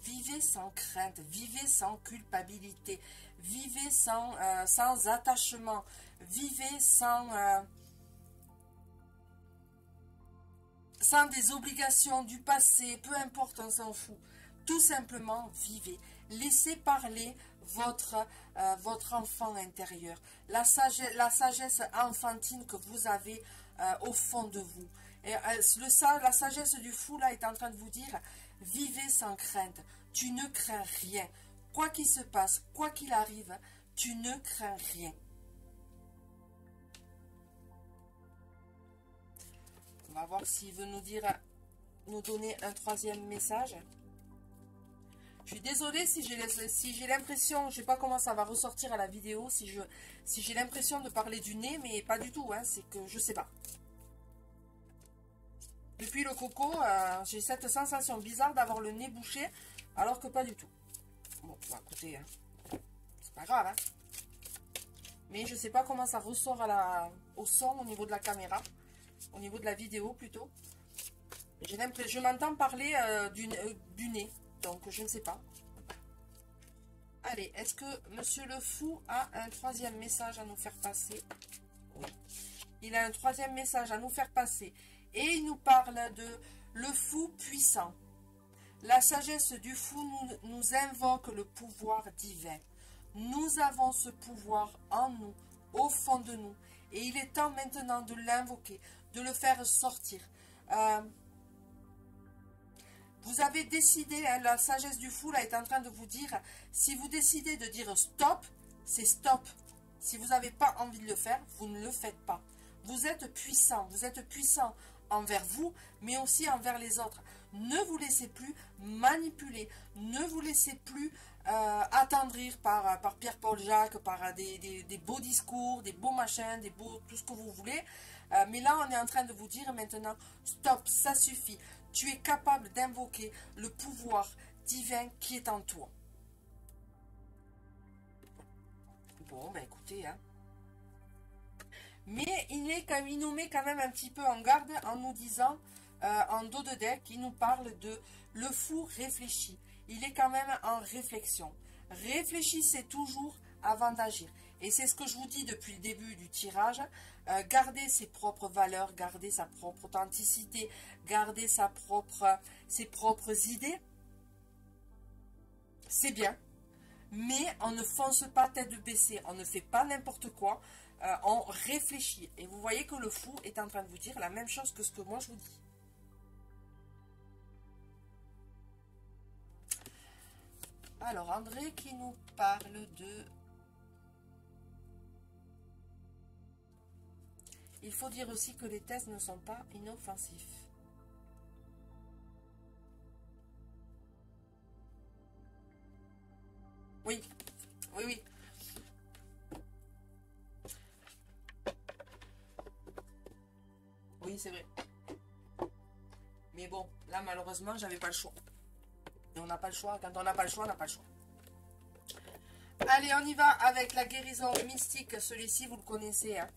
Vivez sans crainte, vivez sans culpabilité, vivez sans attachement, vivez sans des obligations du passé, peu importe, on s'en fout. Tout simplement, vivez. Laissez parler votre enfant intérieur, la sagesse enfantine que vous avez au fond de vous. Et la sagesse du fou là est en train de vous dire, vivez sans crainte, tu ne crains rien. Quoi qu'il se passe, quoi qu'il arrive, tu ne crains rien. On va voir s'il veut nous donner un troisième message. Je suis désolée si j'ai l'impression, je ne sais pas comment ça va ressortir à la vidéo, si j'ai l'impression de parler du nez, mais pas du tout, hein, c'est que je sais pas. Depuis le coco, j'ai cette sensation bizarre d'avoir le nez bouché, alors que pas du tout. Bon, bah écoutez, hein, c'est pas grave, hein. Mais je sais pas comment ça ressort au son au niveau de la caméra, au niveau de la vidéo plutôt. Je m'entends parler du nez. Donc, je ne sais pas. Allez, est-ce que monsieur le fou a un troisième message à nous faire passer? Oui. Il a un troisième message à nous faire passer. Et il nous parle de le fou puissant. La sagesse du fou nous invoque le pouvoir divin. Nous avons ce pouvoir en nous, au fond de nous. Et il est temps maintenant de l'invoquer, de le faire sortir. Vous avez décidé, hein, la sagesse du fou là est en train de vous dire, si vous décidez de dire stop, c'est stop. Si vous n'avez pas envie de le faire, vous ne le faites pas. Vous êtes puissant envers vous, mais aussi envers les autres. Ne vous laissez plus manipuler, ne vous laissez plus attendrir par Pierre-Paul Jacques, par des beaux discours, des beaux machins, des beaux, tout ce que vous voulez. Mais là, on est en train de vous dire maintenant, stop, ça suffit. Tu es capable d'invoquer le pouvoir divin qui est en toi. Bon, ben écoutez, hein. Mais il nous met quand même un petit peu en garde en nous disant, en dos de deck, il nous parle de le fou réfléchit. Il est quand même en réflexion. Réfléchissez toujours avant d'agir. Et c'est ce que je vous dis depuis le début du tirage. Gardez ses propres valeurs, gardez sa propre authenticité, gardez ses propres idées. C'est bien. Mais on ne fonce pas tête baissée. On ne fait pas n'importe quoi. On réfléchit. Et vous voyez que le fou est en train de vous dire la même chose que ce que moi je vous dis. Alors, André qui nous parle de... Il faut dire aussi que les tests ne sont pas inoffensifs. Oui, oui, oui. Oui, c'est vrai. Mais bon, là, malheureusement, j'avais pas le choix. Et on n'a pas le choix. Quand on n'a pas le choix, on n'a pas le choix. Allez, on y va avec la guérison mystique. Celui-ci, vous le connaissez. Hein.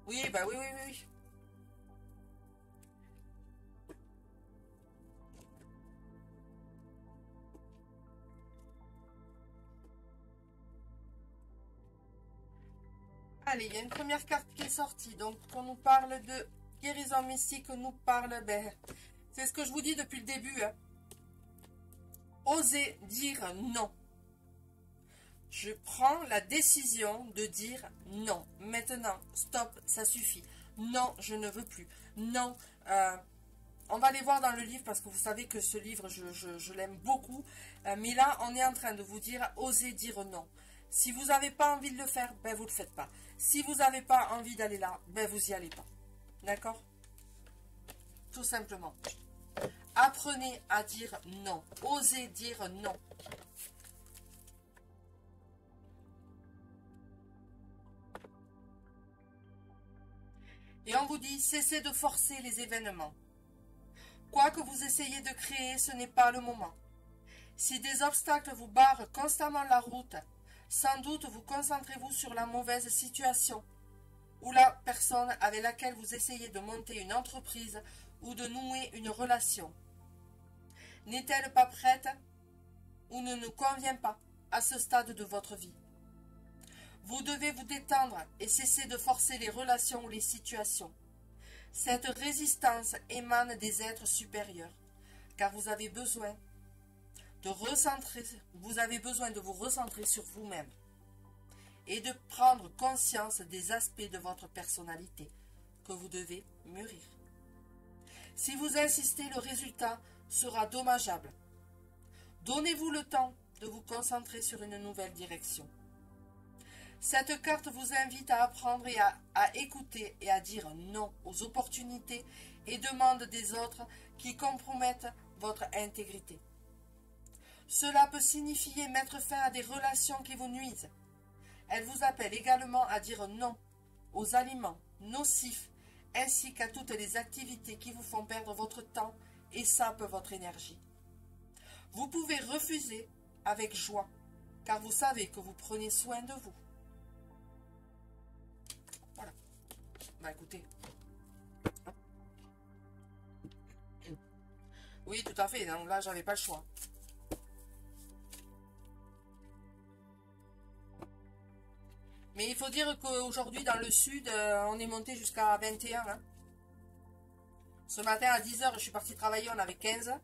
Oui, bah oui, oui, oui, oui. Allez, il y a une première carte qui est sortie. Donc, on nous parle de guérison mystique, on nous parle... Ben, c'est ce que je vous dis depuis le début. Hein. Osez dire non. Je prends la décision de dire non. Maintenant, stop, ça suffit. Non, je ne veux plus. Non, on va aller voir dans le livre parce que vous savez que ce livre, je l'aime beaucoup. Mais là, on est en train de vous dire, osez dire non. Si vous n'avez pas envie de le faire, ben vous ne le faites pas. Si vous n'avez pas envie d'aller là, ben vous n'y allez pas. D'accord? Tout simplement. Apprenez à dire non. Osez dire non. Et on vous dit, cessez de forcer les événements. Quoi que vous essayiez de créer, ce n'est pas le moment. Si des obstacles vous barrent constamment la route, sans doute vous concentrez-vous sur la mauvaise situation ou la personne avec laquelle vous essayez de monter une entreprise ou de nouer une relation. N'est-elle pas prête ou ne nous convient pas à ce stade de votre vie? Vous devez vous détendre et cesser de forcer les relations ou les situations. Cette résistance émane des êtres supérieurs, car vous avez besoin de vous recentrer sur vous-même et de prendre conscience des aspects de votre personnalité que vous devez mûrir. Si vous insistez, le résultat sera dommageable. Donnez-vous le temps de vous concentrer sur une nouvelle direction. Cette carte vous invite à apprendre et à écouter et à dire non aux opportunités et demandes des autres qui compromettent votre intégrité. Cela peut signifier mettre fin à des relations qui vous nuisent. Elle vous appelle également à dire non aux aliments nocifs ainsi qu'à toutes les activités qui vous font perdre votre temps et sapent votre énergie. Vous pouvez refuser avec joie, car vous savez que vous prenez soin de vous. Voilà. Bah écoutez. Oui, tout à fait. Donc là, j'avais pas le choix. Mais il faut dire qu'aujourd'hui, dans le sud, on est monté jusqu'à 21. Hein. Ce matin, à 10 h, je suis partie travailler, on avait 15.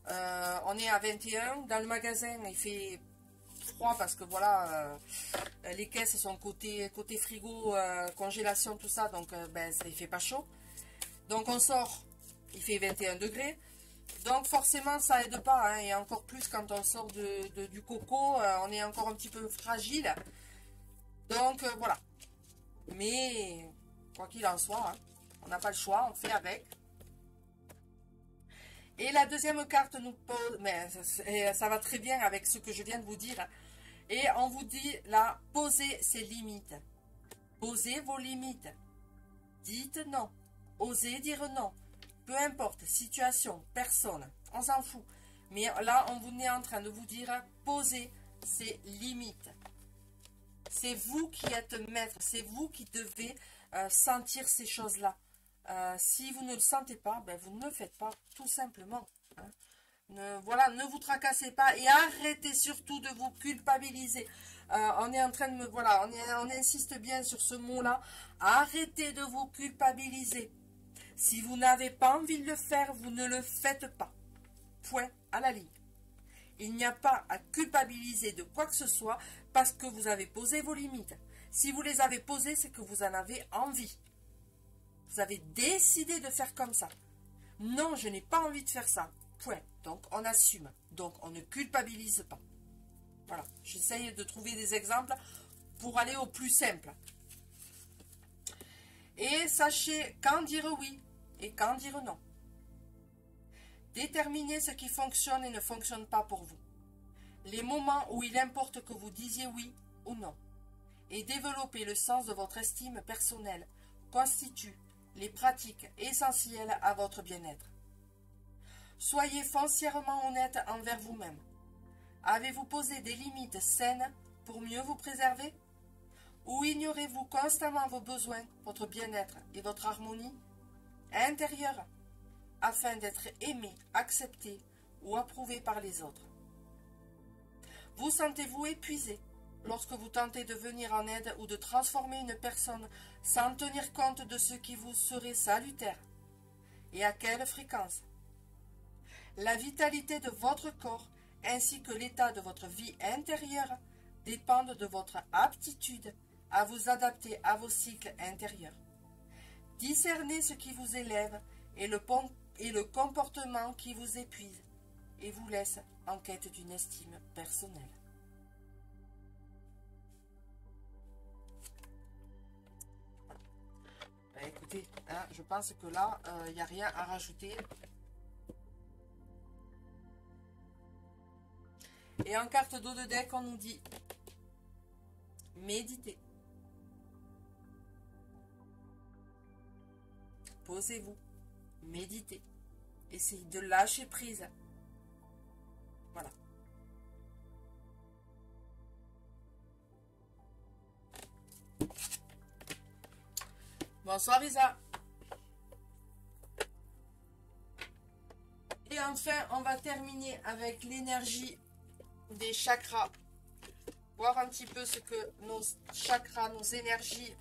On est à 21. Dans le magasin, il fait froid parce que voilà, les caisses sont côté frigo, congélation, tout ça. Donc, ben, ça ne fait pas chaud. Donc, on sort il fait 21 degrés. Donc forcément ça aide pas, hein, et encore plus quand on sort du coco, on est encore un petit peu fragile. Donc voilà. Mais quoi qu'il en soit, hein, on n'a pas le choix, on fait avec. Et la deuxième carte nous pose, mais ça va très bien avec ce que je viens de vous dire. Et on vous dit là, posez ses limites. Posez vos limites. Dites non. Osez dire non. Peu importe, situation, personne, on s'en fout. Mais là, on vous est en train de vous dire, posez ces limites. C'est vous qui êtes maître, c'est vous qui devez sentir ces choses-là. Si vous ne le sentez pas, ben vous ne le faites pas, tout simplement. Hein. Voilà, ne vous tracassez pas et arrêtez surtout de vous culpabiliser. On est en train de me... Voilà, on insiste bien sur ce mot-là. Arrêtez de vous culpabiliser. Si vous n'avez pas envie de le faire, vous ne le faites pas. Point à la ligne. Il n'y a pas à culpabiliser de quoi que ce soit parce que vous avez posé vos limites. Si vous les avez posées, c'est que vous en avez envie. Vous avez décidé de faire comme ça. Non, je n'ai pas envie de faire ça. Point. Donc, on assume. Donc, on ne culpabilise pas. Voilà. J'essaye de trouver des exemples pour aller au plus simple. Et sachez quand dire oui et quand dire non. Déterminez ce qui fonctionne et ne fonctionne pas pour vous. Les moments où il importe que vous disiez oui ou non. Et développer le sens de votre estime personnelle constitue les pratiques essentielles à votre bien-être. Soyez foncièrement honnête envers vous-même. Avez-vous posé des limites saines pour mieux vous préserver? Ou ignorez-vous constamment vos besoins, votre bien-être et votre harmonie intérieure afin d'être aimé, accepté ou approuvé par les autres? Vous sentez-vous épuisé lorsque vous tentez de venir en aide ou de transformer une personne sans tenir compte de ce qui vous serait salutaire? Et à quelle fréquence? La vitalité de votre corps ainsi que l'état de votre vie intérieure dépendent de votre aptitude à vous adapter à vos cycles intérieurs. Discernez ce qui vous élève et le comportement qui vous épuise et vous laisse en quête d'une estime personnelle. Ben, écoutez, hein, je pense que là, il n'y a rien à rajouter. Et en carte d'eau de deck, on nous dit méditez. Posez-vous, méditez. Essayez de lâcher prise. Voilà. Bonsoir Isa. Et enfin, on va terminer avec l'énergie des chakras. Voir un petit peu ce que nos chakras, nos énergies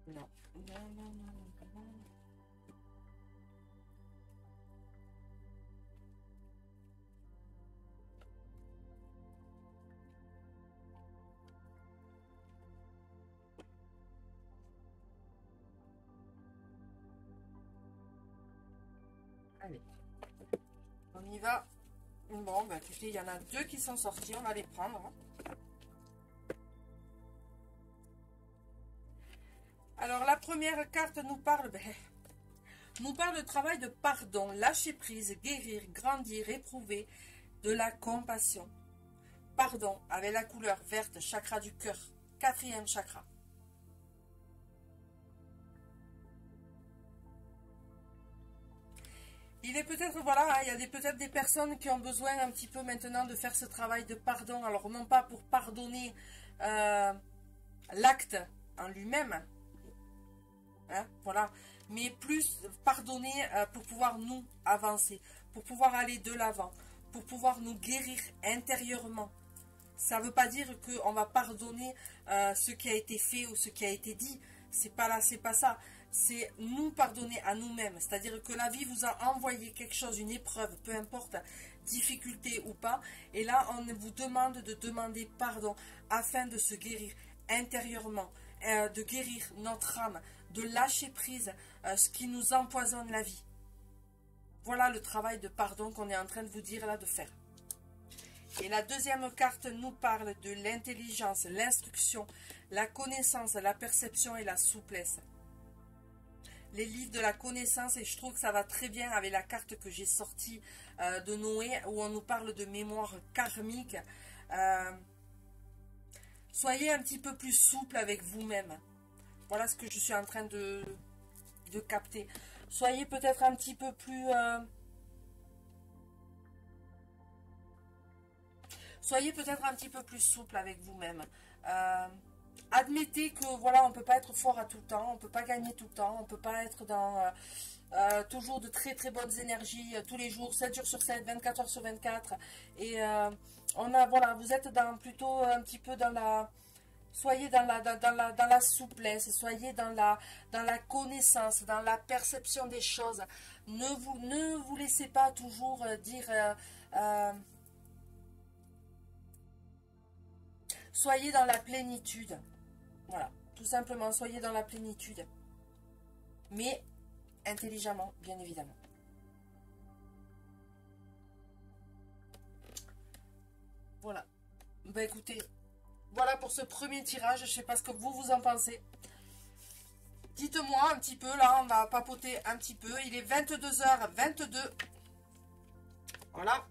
non. Allez, on y va. Bon, bah écoutez, il y en a deux qui sont sortis, on va les prendre. Alors, la première carte nous parle de travail de pardon, lâcher prise, guérir, grandir, éprouver de la compassion. Pardon, avec la couleur verte, chakra du cœur, 4e chakra. Il est peut-être, voilà, il y a peut-être des personnes qui ont besoin un petit peu maintenant de faire ce travail de pardon. Alors, non pas pour pardonner l'acte en lui-même, hein, voilà, mais plus pardonner pour pouvoir nous avancer, pour pouvoir aller de l'avant, pour pouvoir nous guérir intérieurement. Ça ne veut pas dire qu'on va pardonner ce qui a été fait ou ce qui a été dit. C'est pas là, c'est pas ça. c'est nous pardonner à nous-mêmes. C'est-à-dire que la vie vous a envoyé quelque chose, une épreuve, peu importe, difficulté ou pas. Et là, on vous demande de demander pardon afin de se guérir intérieurement, de guérir notre âme, de lâcher prise ce qui nous empoisonne la vie. Voilà le travail de pardon qu'on est en train de vous dire là de faire. Et la deuxième carte nous parle de l'intelligence, l'instruction, la connaissance, la perception et la souplesse. Les livres de la connaissance, et je trouve que ça va très bien avec la carte que j'ai sortie de Noé, où on nous parle de mémoire karmique. Soyez un petit peu plus souple avec vous-même. Voilà ce que je suis en train de capter. Soyez peut-être un petit peu plus... soyez peut-être un petit peu plus souple avec vous-même. Admettez que voilà, on ne peut pas être fort à tout le temps, on ne peut pas gagner tout le temps, on ne peut pas être dans toujours de très très bonnes énergies tous les jours, 7 jours sur 7, 24 heures sur 24. Et voilà, vous êtes dans plutôt un petit peu dans la... Soyez dans la souplesse, soyez dans la connaissance, dans la perception des choses. Ne vous laissez pas toujours dire... soyez dans la plénitude. Voilà, tout simplement, soyez dans la plénitude. Mais intelligemment, bien évidemment. Voilà. Ben écoutez, voilà pour ce premier tirage. Je ne sais pas ce que vous en pensez. Dites-moi un petit peu, là, on va papoter un petit peu. Il est 22h22. Voilà.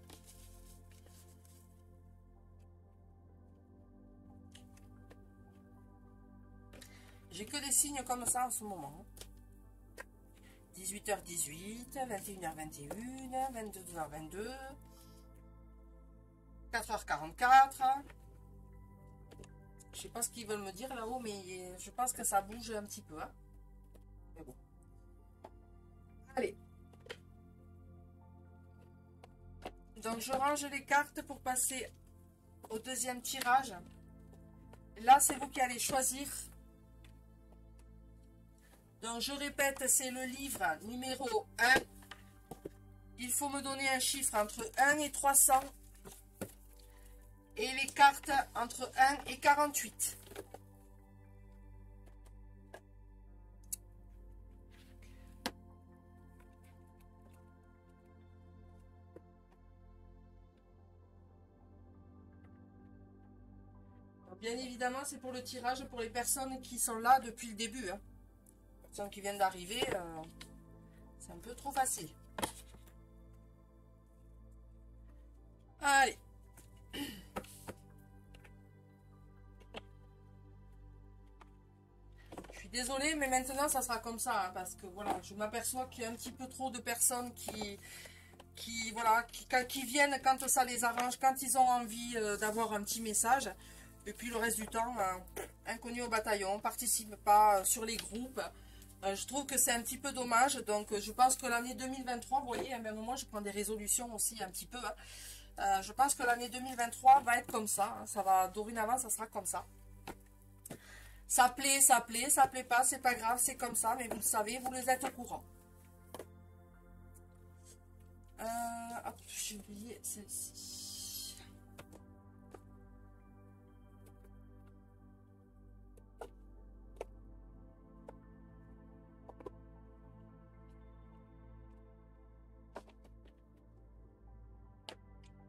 J'ai que des signes comme ça en ce moment. 18h18, 21h21, 22h22, 4h44. Je sais pas ce qu'ils veulent me dire là-haut, mais je pense que ça bouge un petit peu. Hein. Mais bon. Allez. Donc je range les cartes pour passer au deuxième tirage. Là, c'est vous qui allez choisir. Donc je répète, c'est le livre numéro 1. Il faut me donner un chiffre entre 1 et 300. Et les cartes entre 1 et 48. Bien évidemment, c'est pour le tirage pour les personnes qui sont là depuis le début. Hein. Les personnes qui viennent d'arriver, c'est un peu trop facile. Allez. Je suis désolée, mais maintenant, ça sera comme ça. Hein, parce que voilà, je m'aperçois qu'il y a un petit peu trop de personnes qui viennent quand ça les arrange, quand ils ont envie d'avoir un petit message. Et puis le reste du temps, inconnu au bataillon, participe pas sur les groupes. Je trouve que c'est un petit peu dommage. Donc je pense que l'année 2023, vous voyez, à un même moment, je prends des résolutions aussi un petit peu. Hein. Je pense que l'année 2023 va être comme ça. Hein. Ça va, dorénavant, ça sera comme ça. Ça plaît, ça plaît pas, c'est pas grave, c'est comme ça. Mais vous le savez, vous les êtes au courant. Hop, j'ai oublié celle-ci.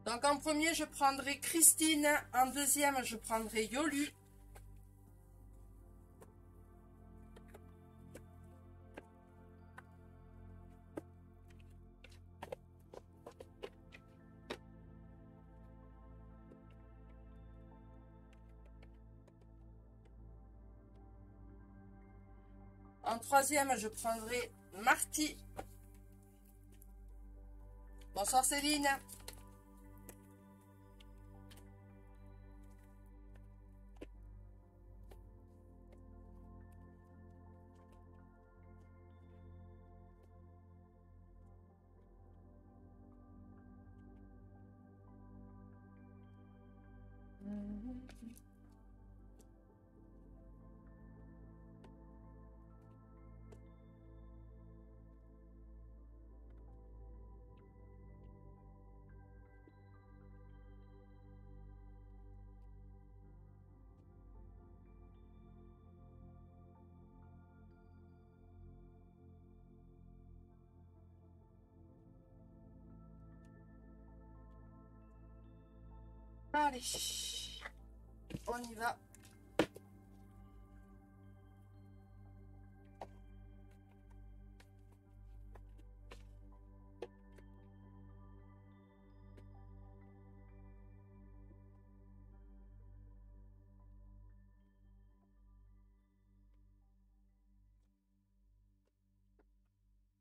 Donc en premier, je prendrai Christine. En deuxième, je prendrai Yolu. En troisième, je prendrai Marty. Bonsoir Céline. Allez, on y va.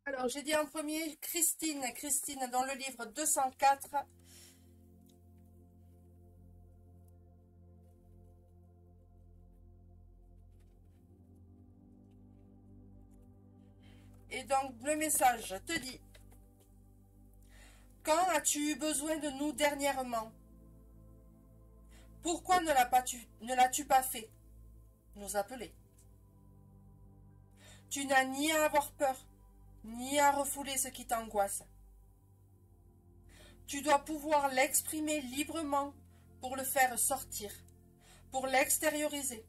Alors, j'ai dit en premier Christine. Christine, dans le livre 204. Et donc, le message te dit: quand as-tu eu besoin de nous dernièrement? Pourquoi ne l'as-tu pas fait? Nous appeler. Tu n'as ni à avoir peur, ni à refouler ce qui t'angoisse. Tu dois pouvoir l'exprimer librement pour le faire sortir, pour l'extérioriser,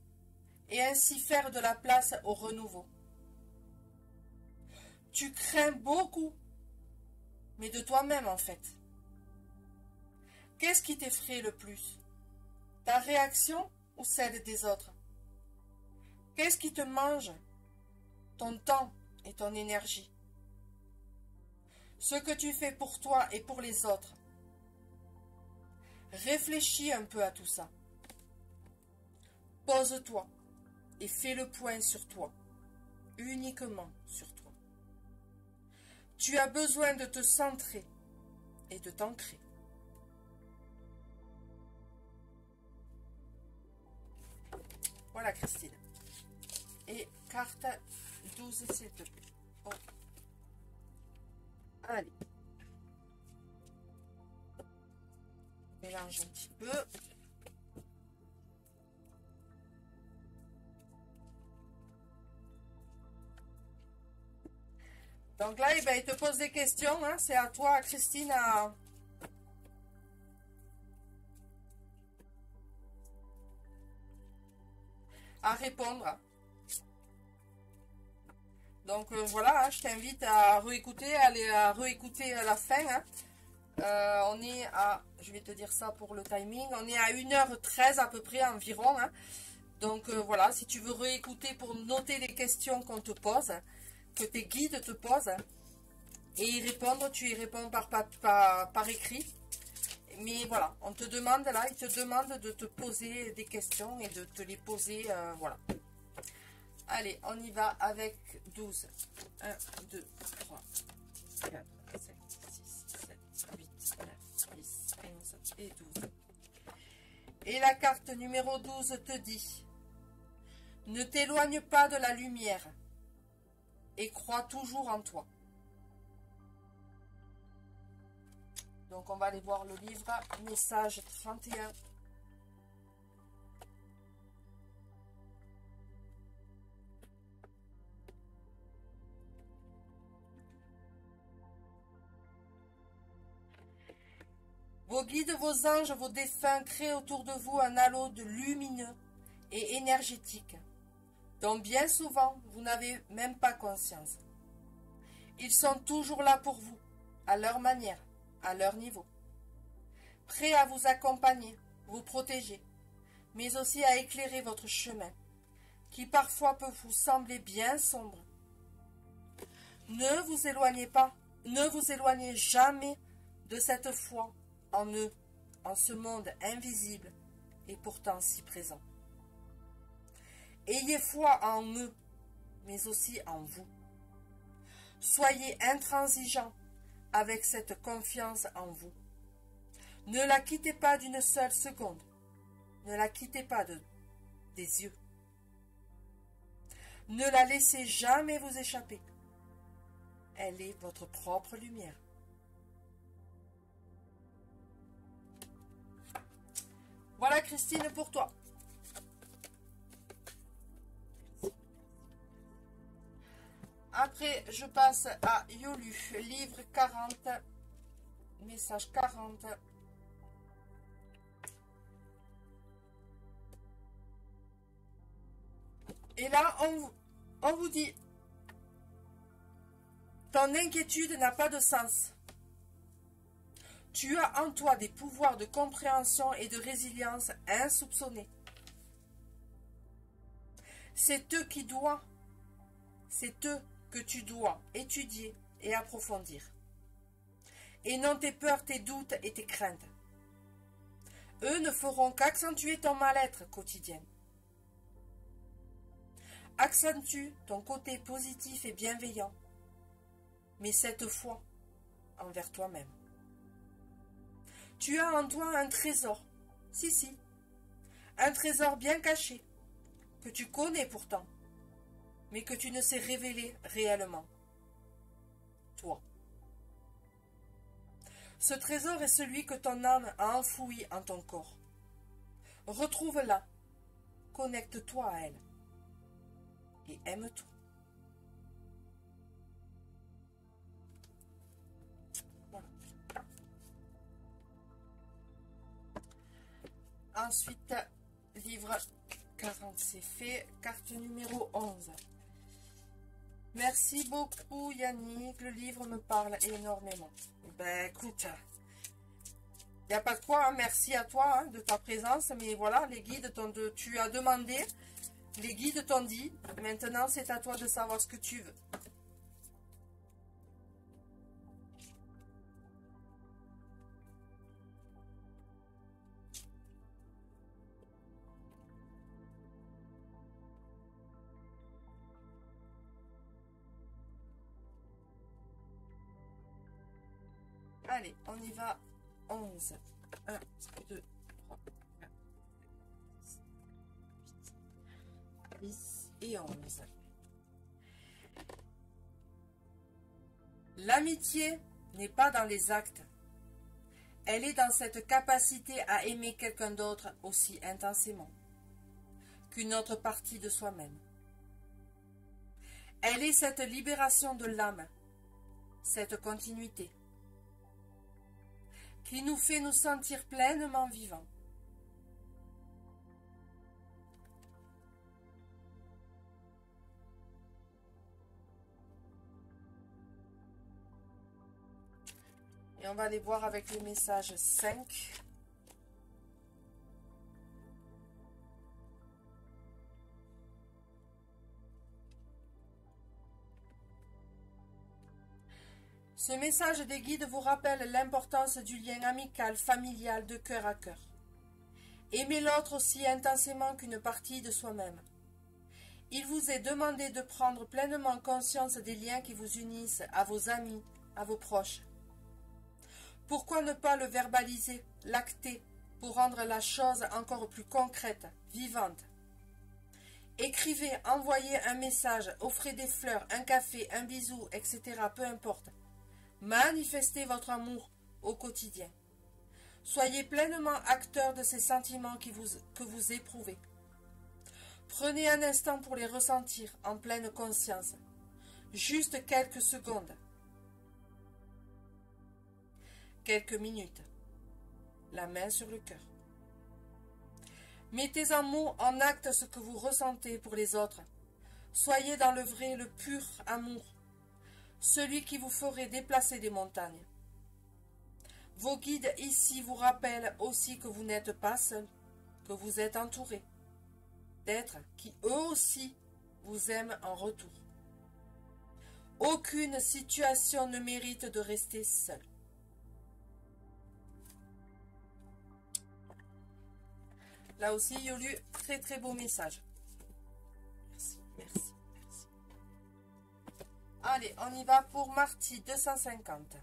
et ainsi faire de la place au renouveau. Tu crains beaucoup, mais de toi-même en fait. Qu'est-ce qui t'effraie le plus? Ta réaction ou celle des autres? Qu'est-ce qui te mange? Ton temps et ton énergie. Ce que tu fais pour toi et pour les autres. Réfléchis un peu à tout ça. Pose-toi et fais le point sur toi, uniquement sur toi. Tu as besoin de te centrer et de t'ancrer. Voilà Christine. Et carte 12, s'il te plaît. Oh. Allez. Mélange un petit peu. Donc là, eh ben, il te pose des questions. Hein. C'est à toi, Christine, à répondre. Donc voilà, hein, je t'invite à réécouter, à réécouter la fin. Hein. On est à, je vais te dire ça pour le timing, on est à 1h13 à peu près environ. Hein. Donc voilà, si tu veux réécouter pour noter les questions qu'on te pose, que tes guides te posent, et y répondre, tu y réponds par écrit. Mais voilà, on te demande là, il te demande de te poser des questions et de te les poser, voilà. Allez, on y va avec 12. 1, 2, 3, 4, 5, 6, 7, 8, 9, 10, 11 et 12. Et la carte numéro 12 te dit: ne t'éloigne pas de la lumière et crois toujours en toi. Donc on va aller voir le livre, message 31. Vos guides, vos anges, vos défunts créent autour de vous un halo de lumineux et énergétique, dont bien souvent vous n'avez même pas conscience. Ils sont toujours là pour vous, à leur manière, à leur niveau, prêts à vous accompagner, vous protéger, mais aussi à éclairer votre chemin, qui parfois peut vous sembler bien sombre. Ne vous éloignez pas, ne vous éloignez jamais de cette foi en eux, en ce monde invisible et pourtant si présent. Ayez foi en eux, mais aussi en vous. Soyez intransigeants avec cette confiance en vous. Ne la quittez pas d'une seule seconde. Ne la quittez pas des yeux. Ne la laissez jamais vous échapper. Elle est votre propre lumière. Voilà Christine pour toi. Après, je passe à Yolu, livre 40, message 40. Et là, on vous dit, ton inquiétude n'a pas de sens. Tu as en toi des pouvoirs de compréhension et de résilience insoupçonnés. C'est eux que tu dois étudier et approfondir. Et non tes peurs, tes doutes et tes craintes. Eux ne feront qu'accentuer ton mal-être quotidien. Accentue ton côté positif et bienveillant, mais cette fois envers toi-même. Tu as en toi un trésor, si, un trésor bien caché, que tu connais pourtant, mais que tu ne sais révéler réellement. Toi. Ce trésor est celui que ton âme a enfoui en ton corps. Retrouve-la, connecte-toi à elle et aime-toi. Voilà. Ensuite, livre 40, c'est fait. Carte numéro 11. Merci beaucoup Yannick, le livre me parle énormément. Ben écoute, il n'y a pas de quoi, hein. Merci à toi de ta présence, mais voilà, les guides tu as demandé, les guides t'ont dit, maintenant c'est à toi de savoir ce que tu veux. Allez, on y va. 11. 1, 2, 3, 4, 5, 10 et 11. L'amitié n'est pas dans les actes. Elle est dans cette capacité à aimer quelqu'un d'autre aussi intensément qu'une autre partie de soi-même. Elle est cette libération de l'âme, cette continuité, qui nous fait nous sentir pleinement vivants. Et on va aller voir avec le message 5. Ce message des guides vous rappelle l'importance du lien amical, familial, de cœur à cœur. Aimez l'autre aussi intensément qu'une partie de soi-même. Il vous est demandé de prendre pleinement conscience des liens qui vous unissent à vos amis, à vos proches. Pourquoi ne pas le verbaliser, l'acter, pour rendre la chose encore plus concrète, vivante? Écrivez, envoyez un message, offrez des fleurs, un café, un bisou, etc. Peu importe. Manifestez votre amour au quotidien. Soyez pleinement acteur de ces sentiments que vous éprouvez. Prenez un instant pour les ressentir en pleine conscience. Juste quelques secondes. Quelques minutes. La main sur le cœur. Mettez en mots, en acte ce que vous ressentez pour les autres. Soyez dans le vrai, le pur amour. Celui qui vous ferait déplacer des montagnes. Vos guides ici vous rappellent aussi que vous n'êtes pas seul, que vous êtes entouré d'êtres qui eux aussi vous aiment en retour. Aucune situation ne mérite de rester seule. Là aussi, il y a eu très très beau message. Merci, merci. Allez, on y va pour Marty 250.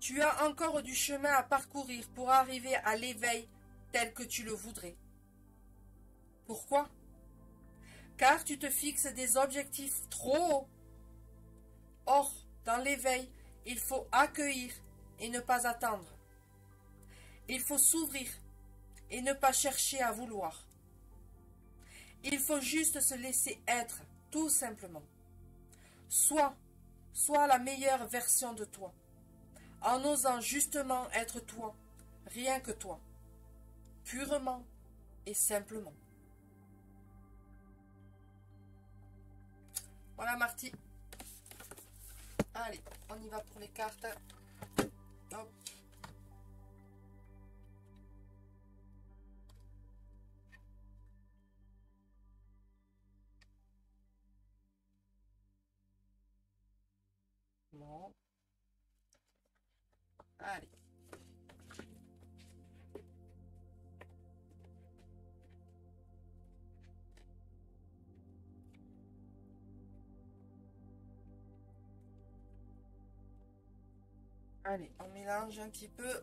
Tu as encore du chemin à parcourir pour arriver à l'éveil tel que tu le voudrais. Pourquoi? Car tu te fixes des objectifs trop hauts. Or, dans l'éveil, il faut accueillir et ne pas attendre. Il faut s'ouvrir et ne pas chercher à vouloir. Il faut juste se laisser être, tout simplement. Sois la meilleure version de toi, en osant justement être toi, rien que toi, purement et simplement. Voilà Marty. Allez, on y va pour les cartes. Hop. Non. Allez. Allez, on mélange un petit peu.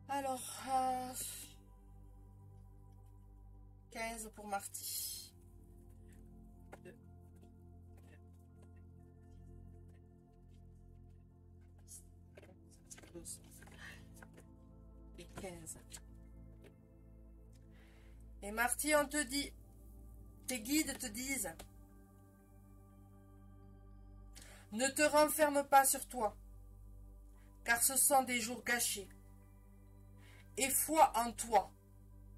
Alors, 15 pour Marty. 2, 12 et 15. Et Marty, on te dit, tes guides te disent, ne te renferme pas sur toi, car ce sont des jours gâchés. Et foi en toi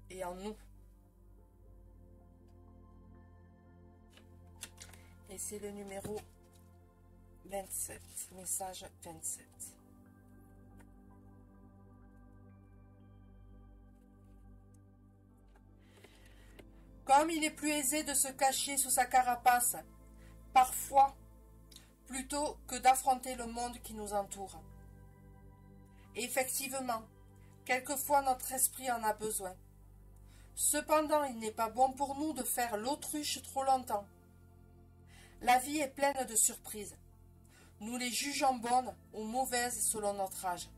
et en nous. Et c'est le numéro 27, message 27. Comme il est plus aisé de se cacher sous sa carapace, parfois, plutôt que d'affronter le monde qui nous entoure. Et effectivement, quelquefois notre esprit en a besoin. Cependant, il n'est pas bon pour nous de faire l'autruche trop longtemps. La vie est pleine de surprises. Nous les jugeons bonnes ou mauvaises selon notre âge.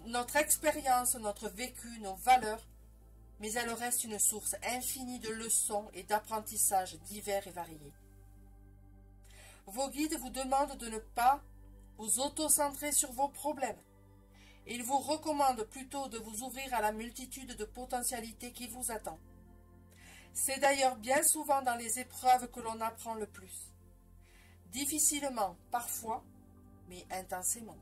Notre expérience, notre vécu, nos valeurs, mais elle reste une source infinie de leçons et d'apprentissages divers et variés. Vos guides vous demandent de ne pas vous auto-centrer sur vos problèmes. Ils vous recommandent plutôt de vous ouvrir à la multitude de potentialités qui vous attend. C'est d'ailleurs bien souvent dans les épreuves que l'on apprend le plus. Difficilement, parfois, mais intensément.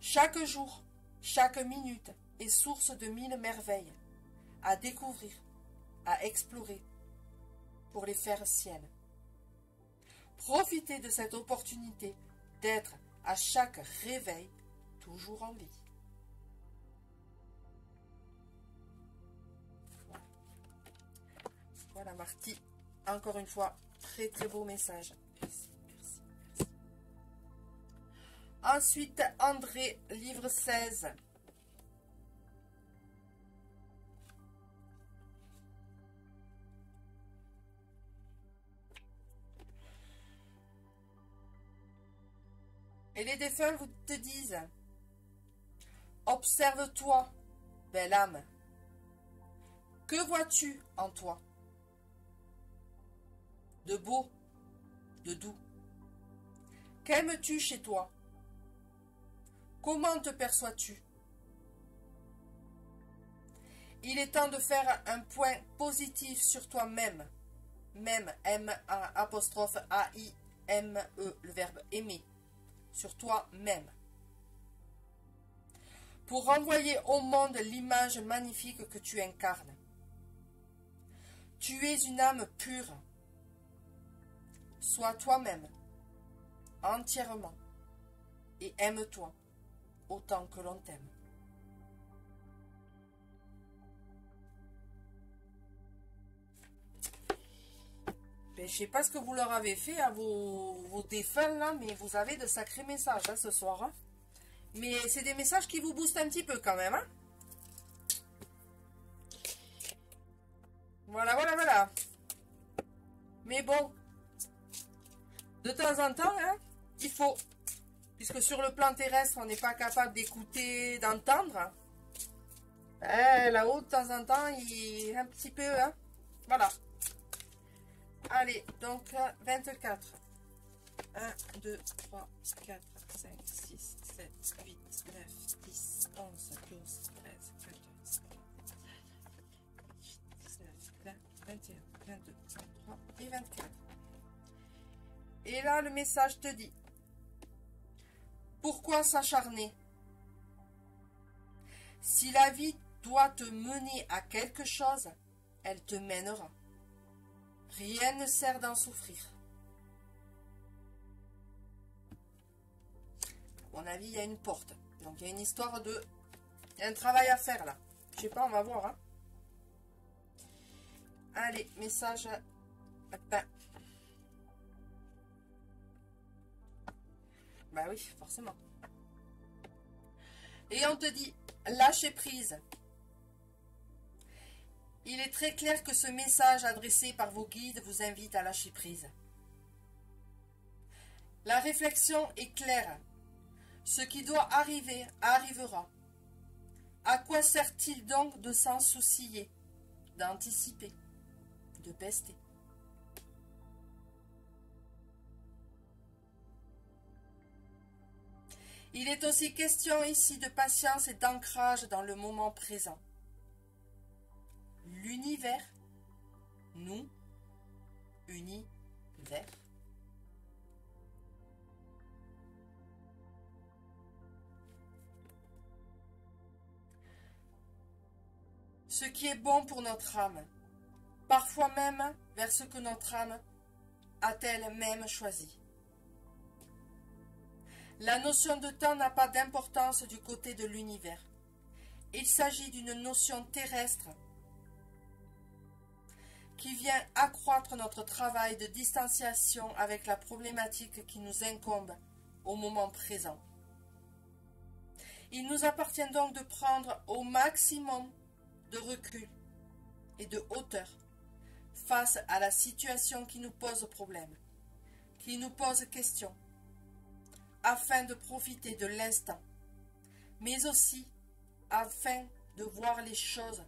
Chaque jour, chaque minute est source de 1000 merveilles à découvrir, à explorer, pour les faire siennes. Profitez de cette opportunité d'être à chaque réveil toujours en vie. Voilà Marty, encore une fois, très très beau message. Merci, merci, merci. Ensuite, André, livre 16. Et les défunts vous te disent, observe-toi, belle âme. Que vois-tu en toi? De beau, de doux. Qu'aimes-tu chez toi? Comment te perçois-tu? Il est temps de faire un point positif sur toi-même. Même, M-A-A-I-M-E, le verbe aimer. Sur toi-même. Pour renvoyer au monde l'image magnifique que tu incarnes. Tu es une âme pure. Sois toi-même, entièrement, et aime-toi autant que l'on t'aime. Je ne sais pas ce que vous leur avez fait à vos défunts là, mais vous avez de sacrés messages hein, ce soir. Hein. Mais c'est des messages qui vous boostent un petit peu quand même. Hein. Voilà, voilà, voilà. Mais bon, de temps en temps, hein, il faut. Puisque sur le plan terrestre, on n'est pas capable d'écouter, d'entendre. Là-haut, de temps en temps, il un petit peu. Hein. Voilà. Allez, donc 24. 1, 2, 3, 4, 5, 6, 7, 8, 9, 10, 11, 12, 13, 14, 19, 20, 21, 22, 23 et 24. Et là, le message te dit, pourquoi s'acharner? Si la vie doit te mener à quelque chose, elle te mènera. Rien ne sert d'en souffrir. À mon avis, il y a une porte. Donc, il y a une histoire de... Il y a un travail à faire, là. Je sais pas, on va voir. Hein. Allez, message... Ben. Bah oui, forcément. Et on te dit, lâcher prise. Il est très clair que ce message adressé par vos guides vous invite à lâcher prise. La réflexion est claire. Ce qui doit arriver, arrivera. À quoi sert-il donc de s'en soucier, d'anticiper, de pester? Il est aussi question ici de patience et d'ancrage dans le moment présent. L'univers, nous, univers. Ce qui est bon pour notre âme, parfois même vers ce que notre âme a-t-elle même choisi. La notion de temps n'a pas d'importance du côté de l'univers. Il s'agit d'une notion terrestre qui vient accroître notre travail de distanciation avec la problématique qui nous incombe au moment présent. Il nous appartient donc de prendre au maximum de recul et de hauteur face à la situation qui nous pose problème, qui nous pose question, afin de profiter de l'instant, mais aussi afin de voir les choses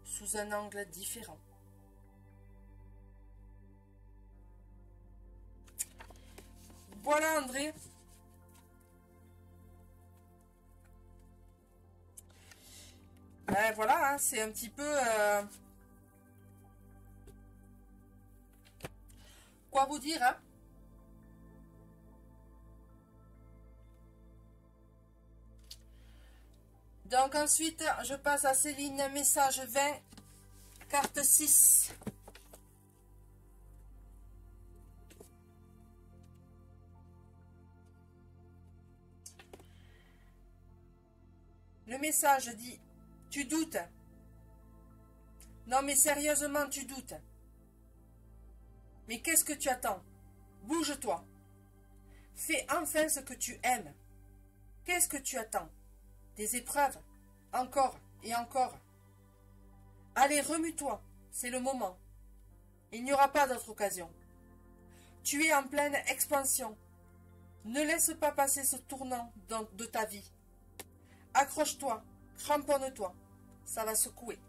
sous un angle différent. Voilà André. Ben voilà, hein, c'est un petit peu... Quoi vous dire, hein? Donc ensuite, je passe à Céline, message 20, carte 6. Le message dit, tu doutes. Non mais sérieusement, tu doutes. Mais qu'est-ce que tu attends? Bouge-toi. Fais enfin ce que tu aimes. Qu'est-ce que tu attends? Des épreuves? Encore et encore. Allez, remue-toi. C'est le moment. Il n'y aura pas d'autre occasion. Tu es en pleine expansion. Ne laisse pas passer ce tournant de ta vie. Accroche-toi, cramponne-toi. Ça va secouer.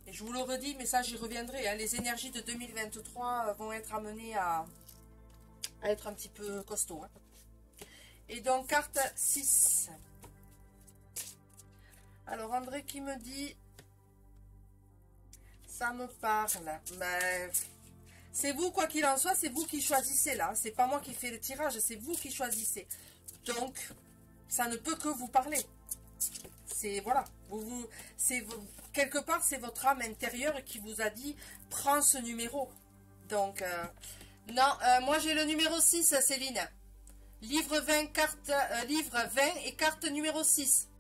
Et je vous le redis, mais ça j'y reviendrai. Hein, les énergies de 2023 vont être amenées à être un petit peu costaud. Hein. Et donc, carte 6. Alors, André qui me dit... Ça me parle. Mais c'est vous, quoi qu'il en soit, c'est vous qui choisissez là. C'est pas moi qui fais le tirage, c'est vous qui choisissez. Donc, ça ne peut que vous parler. C'est, voilà. Quelque part, c'est votre âme intérieure qui vous a dit, prends ce numéro. Donc, non, moi j'ai le numéro 6, Céline. Livre 20, livre 20 et carte numéro 6.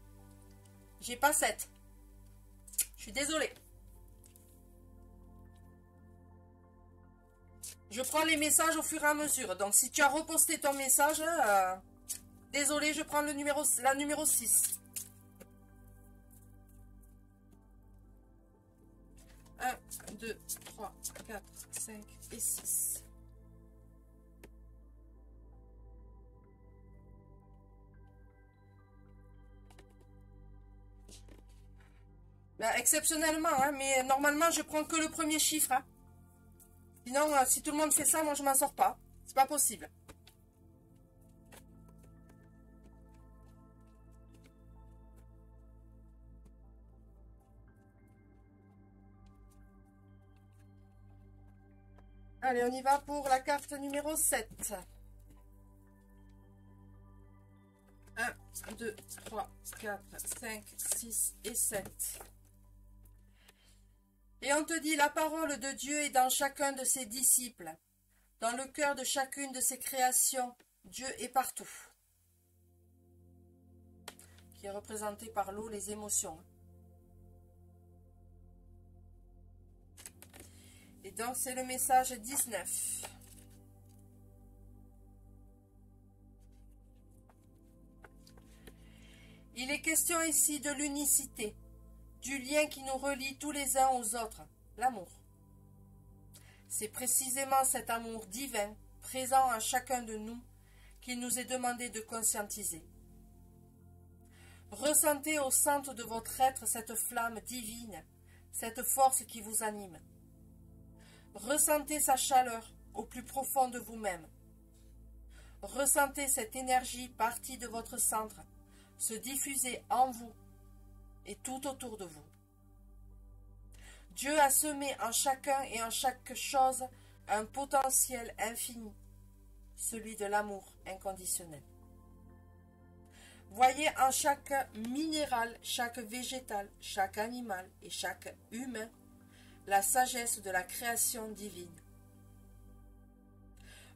J'ai pas 7. Je suis désolée. Je prends les messages au fur et à mesure. Donc si tu as reposté ton message, désolé, je prends la numéro 6. 1, 2, 3, 4, 5 et 6. Ben, exceptionnellement, hein, mais normalement, je prends que le premier chiffre. Hein. Sinon, si tout le monde fait ça, moi, je m'en sors pas. C'est pas possible. Allez, on y va pour la carte numéro 7. 1, 2, 3, 4, 5, 6 et 7. Et on te dit, la parole de Dieu est dans chacun de ses disciples, dans le cœur de chacune de ses créations. Dieu est partout. Qui est représenté par l'eau, les émotions. Et donc c'est le message 19. Il est question ici de l'unicité, du lien qui nous relie tous les uns aux autres, l'amour. C'est précisément cet amour divin, présent en chacun de nous, qu'il nous est demandé de conscientiser. Ressentez au centre de votre être cette flamme divine, cette force qui vous anime. Ressentez sa chaleur au plus profond de vous-même. Ressentez cette énergie partie de votre centre, se diffuser en vous et tout autour de vous. Dieu a semé en chacun et en chaque chose un potentiel infini, celui de l'amour inconditionnel. Voyez en chaque minéral, chaque végétal, chaque animal et chaque humain la sagesse de la création divine.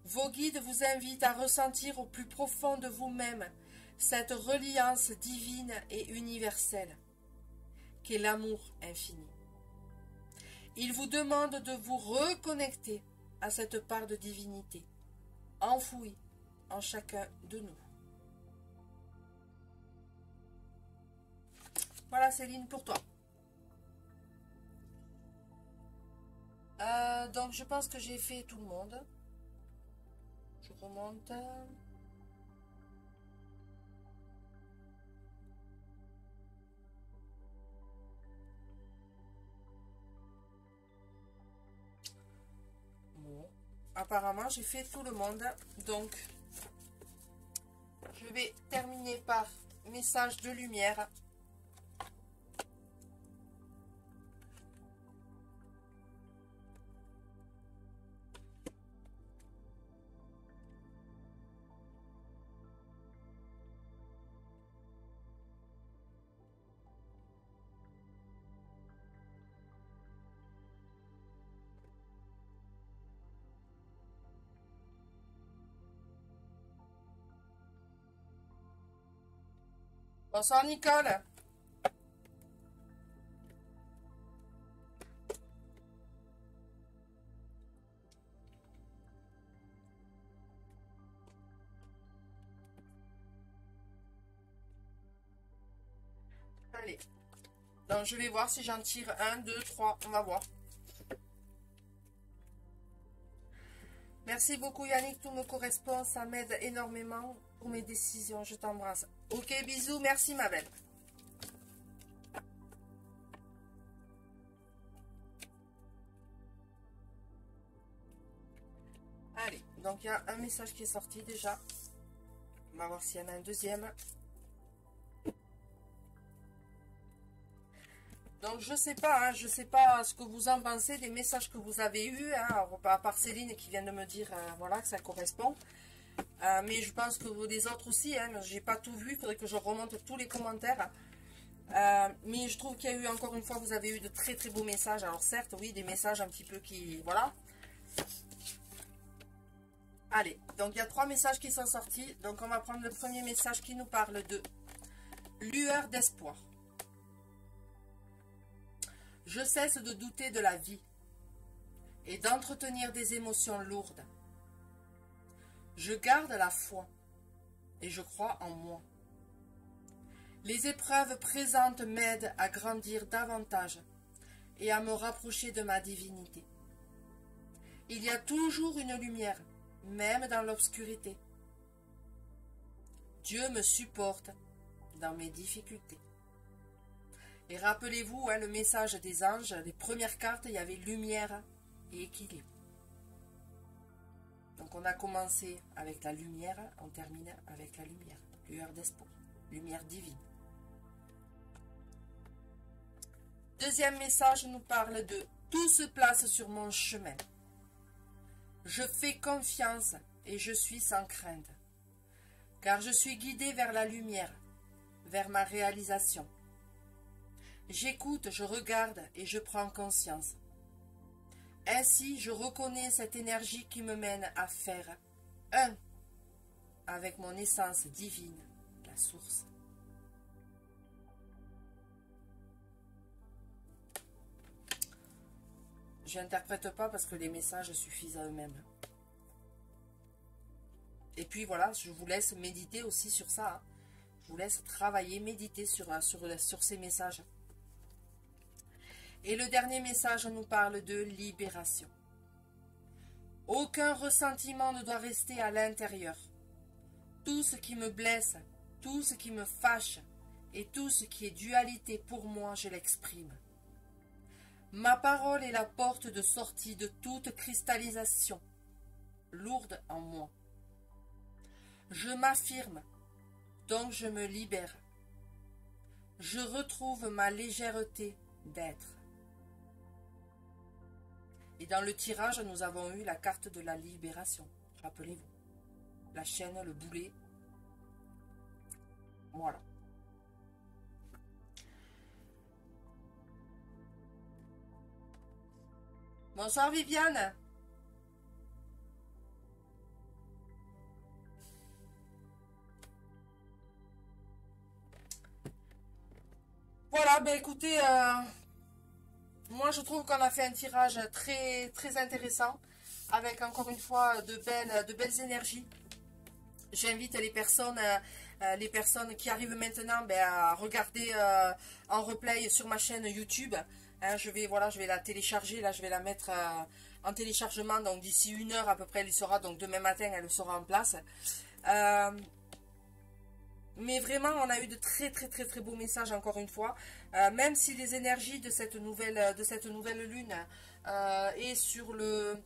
Vos guides vous invitent à ressentir au plus profond de vous-même cette reliance divine et universelle, qu'est l'amour infini. Ils vous demandent de vous reconnecter à cette part de divinité, enfouie en chacun de nous. Voilà Céline pour toi. Donc je pense que j'ai fait tout le monde. Je remonte. Bon. Apparemment j'ai fait tout le monde. Donc je vais terminer par message de lumière. Bonsoir Nicole. Allez. Donc je vais voir si j'en tire 1, 2, 3. On va voir. Merci beaucoup Yannick, tout me correspond. Ça m'aide énormément pour mes décisions. Je t'embrasse. Ok, bisous. Merci ma belle. Allez, donc il y a un message qui est sorti déjà. On va voir s'il y en a un deuxième. Donc je sais pas, je sais pas ce que vous en pensez des messages que vous avez eus, à part Céline qui vient de me dire voilà que ça correspond. Mais je pense que les autres aussi, j'ai pas tout vu, il faudrait que je remonte tous les commentaires. Mais je trouve qu'il y a eu, encore une fois, vous avez eu de très très beaux messages. Alors certes, oui, des messages un petit peu qui... Voilà. Allez, donc il y a 3 messages qui sont sortis. Donc on va prendre le premier message qui nous parle de lueur d'espoir. Je cesse de douter de la vie et d'entretenir des émotions lourdes. Je garde la foi et je crois en moi. Les épreuves présentes m'aident à grandir davantage et à me rapprocher de ma divinité. Il y a toujours une lumière, même dans l'obscurité. Dieu me supporte dans mes difficultés. Et rappelez-vous, le message des anges, les premières cartes, il y avait lumière et équilibre. Donc on a commencé avec la lumière, on termine avec la lumière. Lueur d'espoir, lumière divine. Deuxième message nous parle de « Tout se place sur mon chemin. Je fais confiance et je suis sans crainte, car je suis guidé vers la lumière vers ma réalisation. J'écoute, je regarde et je prends conscience. Ainsi, je reconnais cette énergie qui me mène à faire un avec mon essence divine, la source. Je n'interprète pas parce que les messages suffisent à eux-mêmes. Et puis voilà, je vous laisse méditer aussi sur ça. Je vous laisse travailler, méditer sur ces messages. Et le dernier message nous parle de libération. Aucun ressentiment ne doit rester à l'intérieur. Tout ce qui me blesse, tout ce qui me fâche et tout ce qui est dualité pour moi, je l'exprime. Ma parole est la porte de sortie de toute cristallisation lourde en moi. Je m'affirme, donc je me libère. Je retrouve ma légèreté d'être. Et dans le tirage, nous avons eu la carte de la libération. Rappelez-vous. La chaîne, le boulet. Voilà. Bonsoir Viviane. Voilà, ben écoutez, moi je trouve qu'on a fait un tirage très, très intéressant, avec encore une fois de belles énergies. J'invite les personnes qui arrivent maintenant à regarder en replay sur ma chaîne YouTube. Hein, je vais la télécharger, là je vais la mettre en téléchargement, donc d'ici 1 heure à peu près elle y sera, donc demain matin elle sera en place. Mais vraiment on a eu de très très très très beaux messages encore une fois, même si les énergies de cette nouvelle lune est sur le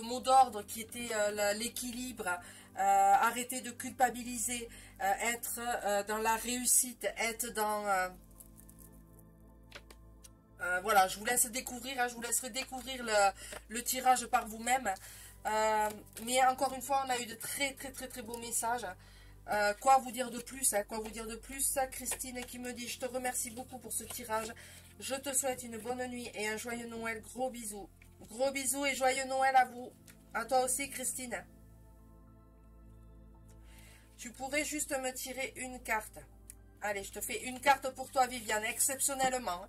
mot d'ordre qui était l'équilibre, arrêter de culpabiliser, être dans la réussite, être dans... voilà, je vous laisse découvrir, hein, je vous laisserai découvrir le tirage par vous-même. Mais encore une fois, on a eu de très très très très beaux messages. Quoi vous dire de plus, hein, quoi vous dire de plus, Christine qui me dit: je te remercie beaucoup pour ce tirage. Je te souhaite une bonne nuit et un joyeux Noël. Gros bisous. Gros bisous et joyeux Noël à vous. À toi aussi, Christine. Tu pourrais juste me tirer une carte. Allez, je te fais une carte pour toi, Viviane, exceptionnellement.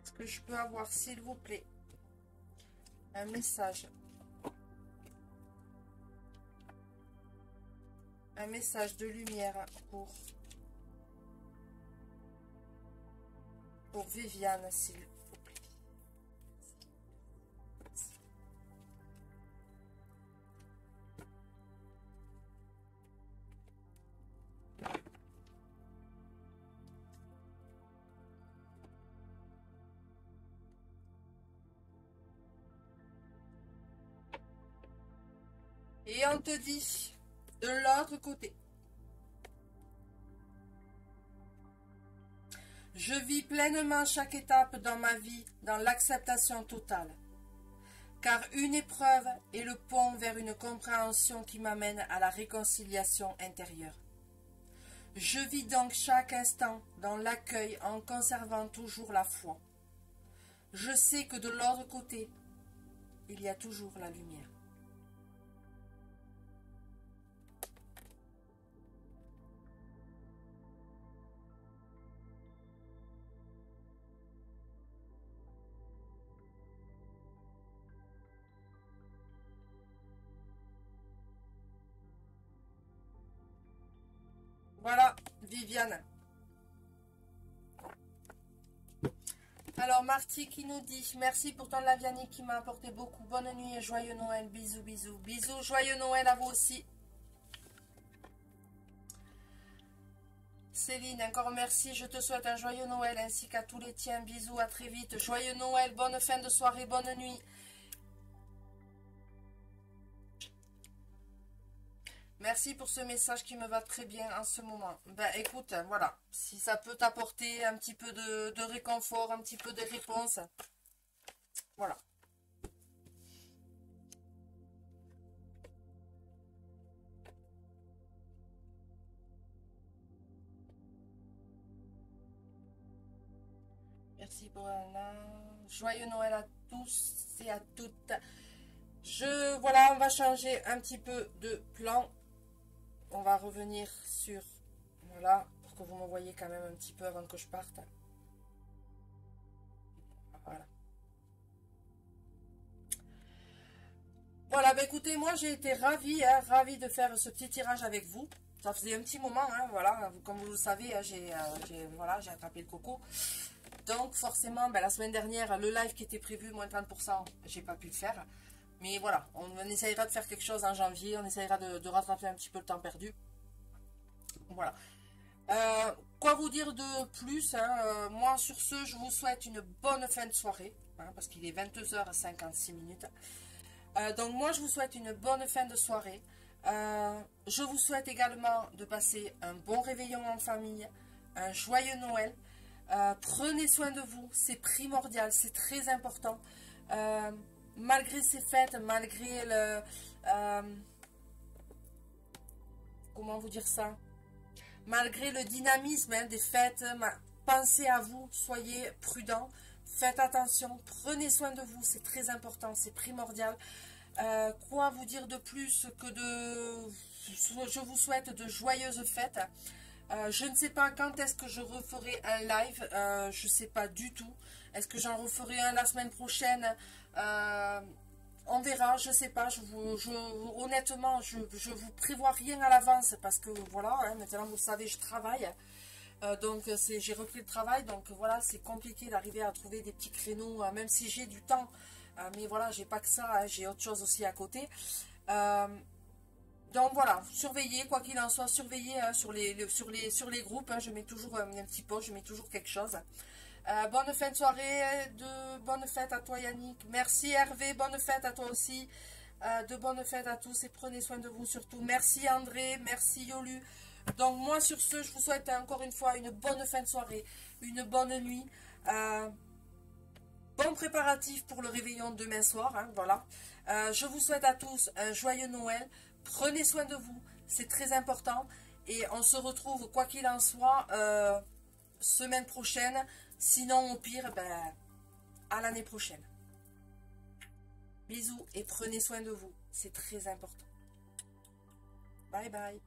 Est-ce que je peux avoir, s'il vous plaît, un message? Un message de lumière pour Viviane, s'il vous plaît. Et on te dit de l'autre côté: je vis pleinement chaque étape dans ma vie dans l'acceptation totale, car une épreuve est le pont vers une compréhension qui m'amène à la réconciliation intérieure. Je vis donc chaque instant dans l'accueil en conservant toujours la foi. Je sais que de l'autre côté, il y a toujours la lumière. Voilà, Viviane. Alors, Marty qui nous dit: merci pour ton Lavianie qui m'a apporté beaucoup. Bonne nuit et joyeux Noël. Bisous, bisous. Bisous, joyeux Noël à vous aussi. Céline, encore merci. Je te souhaite un joyeux Noël ainsi qu'à tous les tiens. Bisous, à très vite. Joyeux Noël, bonne fin de soirée, bonne nuit. Merci pour ce message qui me va très bien en ce moment. Ben écoute, voilà, si ça peut t'apporter un petit peu de réconfort, un petit peu de réponse, voilà. Merci pour un joyeux Noël à tous et à toutes. Voilà, on va changer un petit peu de plan. On va revenir sur, voilà, pour que vous me voyez quand même un petit peu avant que je parte. Voilà. Voilà, bah écoutez, moi j'ai été ravie, hein, ravie de faire ce petit tirage avec vous. Ça faisait un petit moment, hein, voilà, comme vous le savez, hein, voilà, j'ai attrapé le coco. Donc forcément, ben, la semaine dernière, le live qui était prévu, moins 30%, j'ai pas pu le faire. Mais voilà, on essayera de faire quelque chose en janvier, on essayera de rattraper un petit peu le temps perdu. Voilà. Quoi vous dire de plus, hein, moi sur ce, je vous souhaite une bonne fin de soirée, hein, parce qu'il est 22h56 minutes. Donc moi, je vous souhaite une bonne fin de soirée. Je vous souhaite également de passer un bon réveillon en famille, un joyeux Noël. Prenez soin de vous, c'est primordial, c'est très important. Malgré ces fêtes, malgré le... comment vous dire ça? Malgré le dynamisme, hein, des fêtes, pensez à vous, soyez prudents, faites attention, prenez soin de vous, c'est très important, c'est primordial. Quoi vous dire de plus que je vous souhaite de joyeuses fêtes. Je ne sais pas quand est-ce que je referai un live, je ne sais pas du tout. Est-ce que j'en referai un la semaine prochaine? On verra, je ne sais pas. Honnêtement, je vous prévois rien à l'avance parce que voilà, hein, maintenant vous savez, je travaille. Donc j'ai repris le travail, donc voilà, c'est compliqué d'arriver à trouver des petits créneaux, même si j'ai du temps. Mais voilà, j'ai pas que ça, hein, j'ai autre chose aussi à côté. Donc voilà, surveillez, quoi qu'il en soit, surveillez hein, sur les groupes. Hein, je mets toujours un petit post, je mets toujours quelque chose. Bonne fin de soirée, bonne fête à toi Yannick. Merci Hervé, bonne fête à toi aussi. De bonnes fêtes à tous et prenez soin de vous surtout. Merci André, merci Yolu. Donc moi sur ce, je vous souhaite encore une fois une bonne fin de soirée, une bonne nuit. Bon préparatif pour le réveillon demain soir, hein, voilà. Je vous souhaite à tous un joyeux Noël. Prenez soin de vous, c'est très important. Et on se retrouve, quoi qu'il en soit, semaine prochaine. Sinon, au pire, ben, à l'année prochaine. Bisous et prenez soin de vous, c'est très important. Bye bye.